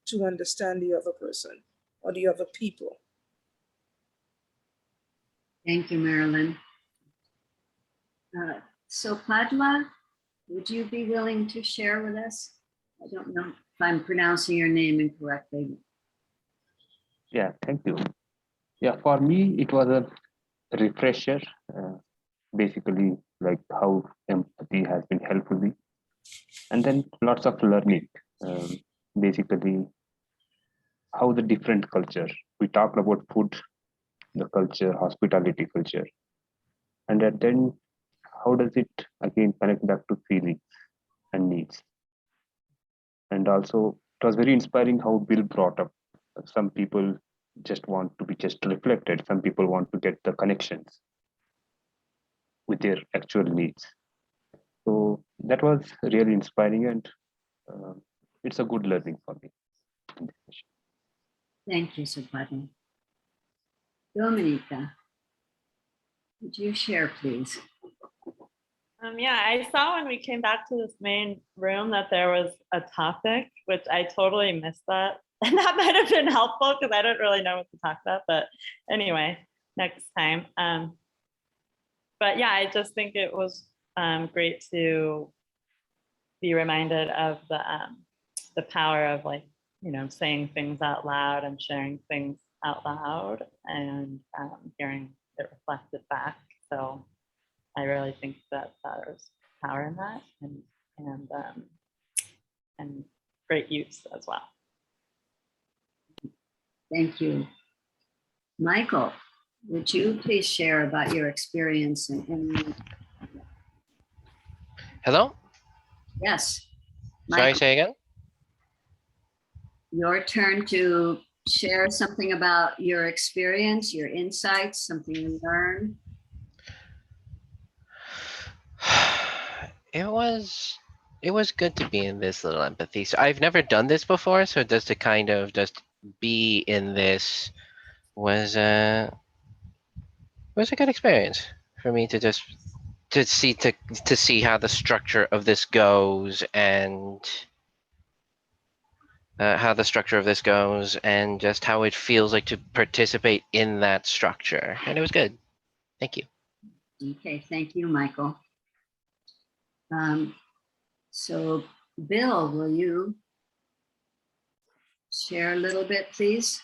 to understand the other person or the other people. Thank you, Marilyn. So Padla, would you be willing to share with us? I don't know if I'm pronouncing your name incorrectly. Yeah, thank you. Yeah, for me, it was a refresher, basically like how empathy has been helpful me. And then lots of learning, basically how the different culture, we talked about food, the culture, hospitality culture. And then how does it again connect back to feelings and needs? And also it was very inspiring how Bill brought up, some people just want to be just reflected. Some people want to get the connections with their actual needs. So that was really inspiring, and it's a good learning for me. Thank you, Padla. Dominica, would you share, please? Yeah, I saw when we came back to this main room that there was a topic, which I totally missed that. And that might have been helpful because I don't really know what to talk about. But anyway, next time. But yeah, I just think it was great to be reminded of the power of, like, saying things out loud and sharing things out loud and hearing it reflected back. So I really think that there's power in that and great use as well. Thank you. Michael, would you please share about your experience in Hello? Yes. Sorry, Michael, say again? your turn to share something about your experience, your insights, something you learned. It was good to be in this little empathy. So I've never done this before, so just to kind of just be in this was a good experience for me to see how the structure of this goes and just how it feels like to participate in that structure. And it was good. Thank you. Okay, thank you, Michael. So Bill, will you share a little bit, please?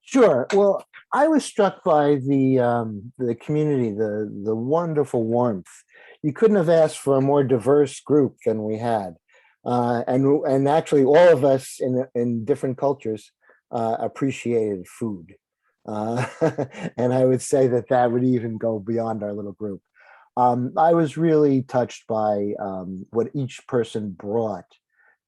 Sure. Well, I was struck by the community, the wonderful warmth. You couldn't have asked for a more diverse group than we had, and actually all of us in different cultures appreciated food, and I would say that would even go beyond our little group. I was really touched by what each person brought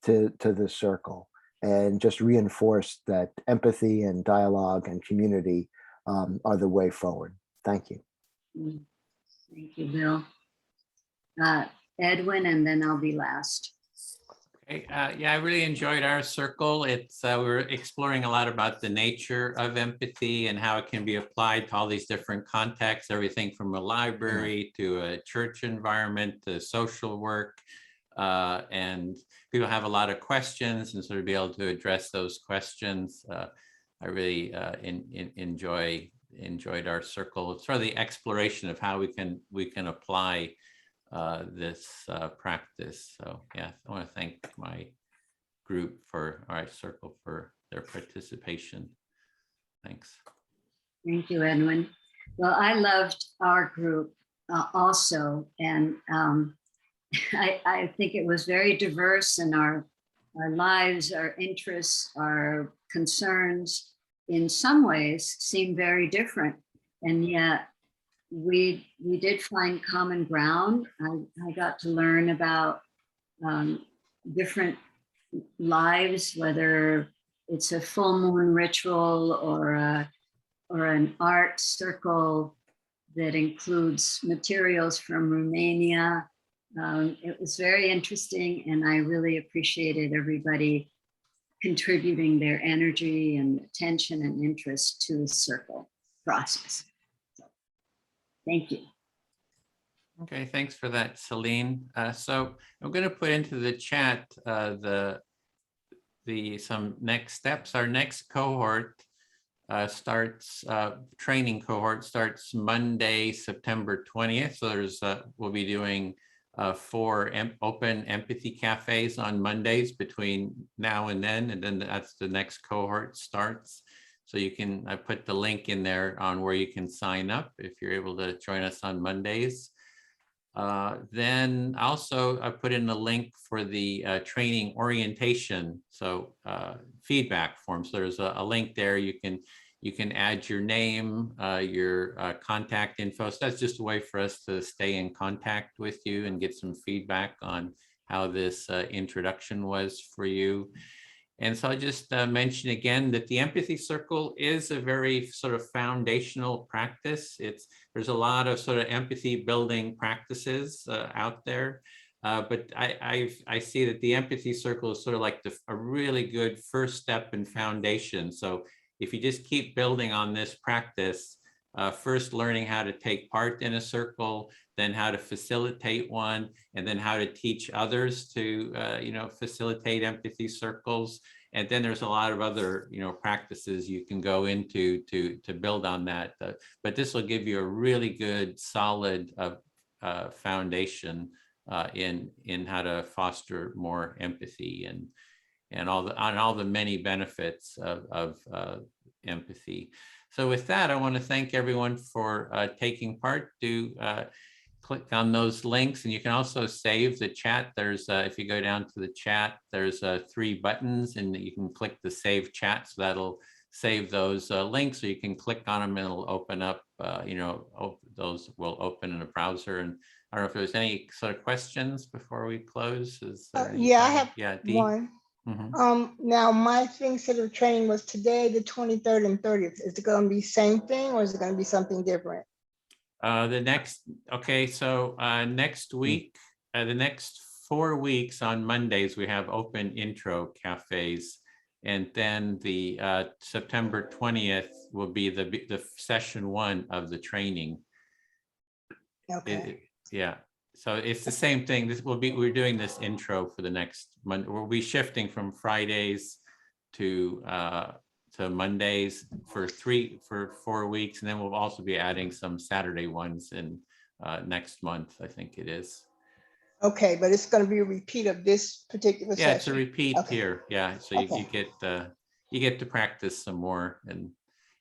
to the circle, and just reinforced that empathy and dialogue and community are the way forward. Thank you. Thank you, Bill. Edwin, and then I'll be last. Yeah, I really enjoyed our circle. It's we're exploring a lot about the nature of empathy and how it can be applied to all these different contexts, everything from a library to a church environment to social work. And people have a lot of questions, and so to be able to address those questions, I really enjoyed our circle. It's sort of the exploration of how we can apply this practice. So yeah, I want to thank my group for our circle for their participation. Thanks. Thank you, Edwin. Well, I loved our group also, and I think it was very diverse, and our lives, our interests, our concerns in some ways seem very different, and yet we did find common ground. I got to learn about different lives, whether it's a full moon ritual or an art circle that includes materials from Romania. It was very interesting, and I really appreciated everybody contributing their energy and attention and interest to the circle process. Thank you. Okay, thanks for that, Celine. So I'm going to put into the chat some next steps. Our next cohort training cohort starts Monday, September 20th. So we'll be doing 4 open empathy cafes on Mondays between now and then that's the next cohort starts. So I put the link in there on where you can sign up if you're able to join us on Mondays. Then also I put in a link for the training orientation. So feedback form. So there's a link there. You can add your name, your contact info. So that's just a way for us to stay in contact with you and get some feedback on how this introduction was for you. And so I'll just mention again that the Empathy Circle is a very sort of foundational practice. There's a lot of sort of empathy building practices out there. But I see that the Empathy Circle is sort of like a really good first step and foundation. So if you just keep building on this practice, first learning how to take part in a circle, then how to facilitate one, and then how to teach others to facilitate empathy circles. And then there's a lot of other practices you can go into to build on that. But this will give you a really good, solid foundation in how to foster more empathy and all the many benefits of empathy. So with that, I want to thank everyone for taking part. Do click on those links, and you can also save the chat. There's if you go down to the chat, there's 3 buttons, and you can click the save chat. So that'll save those links, so you can click on them and it'll open up. Those will open in a browser. And I don't know if there's any sort of questions before we close. Yeah, I have Dee? one. Mm-hmm. Now my thing said of training was today, the 23rd and 30th. Is it going to be same thing, or is it going to be something different? Next week, the next 4 weeks on Mondays, we have open intro cafes. And then the September 20th will be the session 1 of the training. Okay. Yeah. So it's the same thing. We're doing this intro for the next month. We'll be shifting from Fridays to Mondays for 4 weeks, and then we'll also be adding some Saturday ones in next month, I think it is. Okay, but it's going to be a repeat of this particular session. Yeah, it's a repeat here. Yeah, so Okay. you get to practice some more, and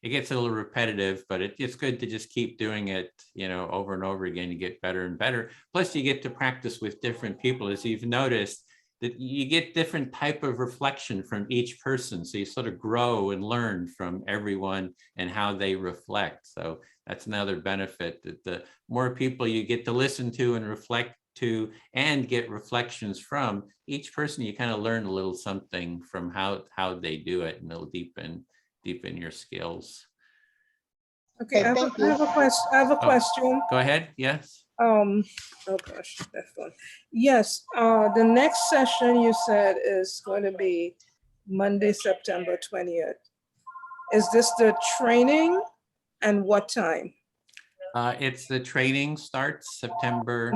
it gets a little repetitive, but it's good to just keep doing it, over and over again. You get better and better. Plus, you get to practice with different people, as you've noticed. That you get different type of reflection from each person. So you sort of grow and learn from everyone and how they reflect. So that's another benefit, that the more people you get to listen to and reflect to and get reflections from each person, you kind of learn a little something from how they do it, and it'll deepen your skills. Okay, I have a question. Go ahead. Yes. Oh gosh, that phone. Yes, the next session you said is going to be Monday, September 20th. Is this the training and what time? It's the training starts September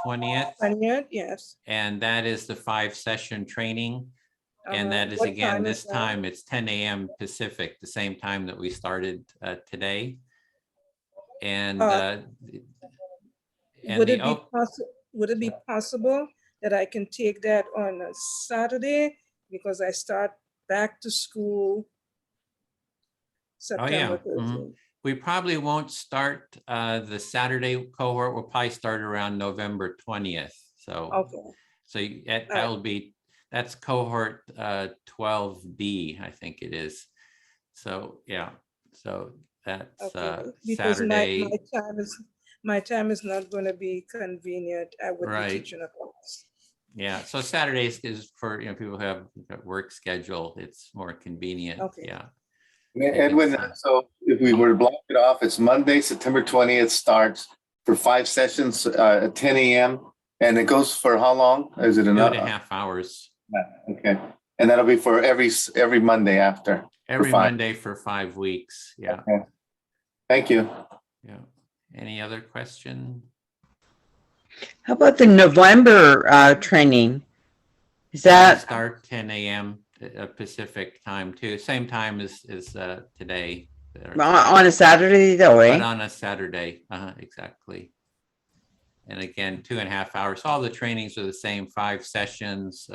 20th. 20th, yes. And that is the 5-session training. And that is, What again, time this is that? time it's 10 a.m. Pacific, the same time that we started today. And would it be possible that I can take that on a Saturday, because I start back to school September 13th? We probably won't start the Saturday cohort. We'll probably start around November 20th. So, Okay. So that will be, that's cohort 12B, I think it is. So yeah, so that's Because Saturday. my time is not going to be convenient. I would be teaching a class. Yeah, so Saturdays is for people who have a work schedule. It's more convenient. Okay. Yeah. Edwin, so if we were to block it off, it's Monday, September 20th starts for 5 sessions at 10 a.m. And it goes for how long? Is it enough? 2.5 hours. Okay. And that'll be for every Monday after. Every Monday for 5 weeks. Yeah. Okay. Thank you. Yeah. Any other question? How about the November training? Is that start 10 a.m. Pacific time too? Same time as today. on a Saturday though, But eh? on a Saturday, exactly. And again, 2.5 hours. All the trainings are the same, 5 sessions.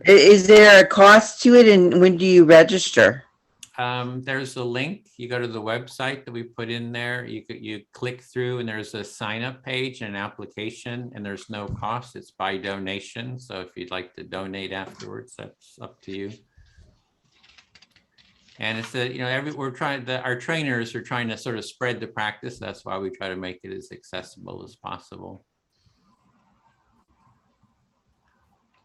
Is there a cost to it, and when do you register? There's a link. You go to the website that we put in there. You click through, and there's a sign up page and an application, and there's no cost. It's by donation. So if you'd like to donate afterwards, that's up to you. And it's our trainers are trying to sort of spread the practice. That's why we try to make it as accessible as possible.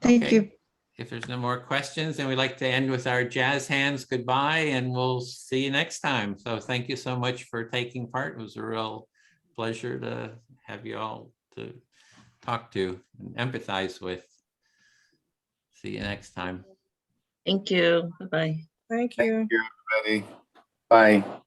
Thank you. If there's no more questions, then we'd like to end with our jazz hands goodbye, and we'll see you next time. So thank you so much for taking part. It was a real pleasure to have you all to talk to and empathize with. See you next time. Thank you. Bye-bye. Thank you. Thank you, everybody. Bye.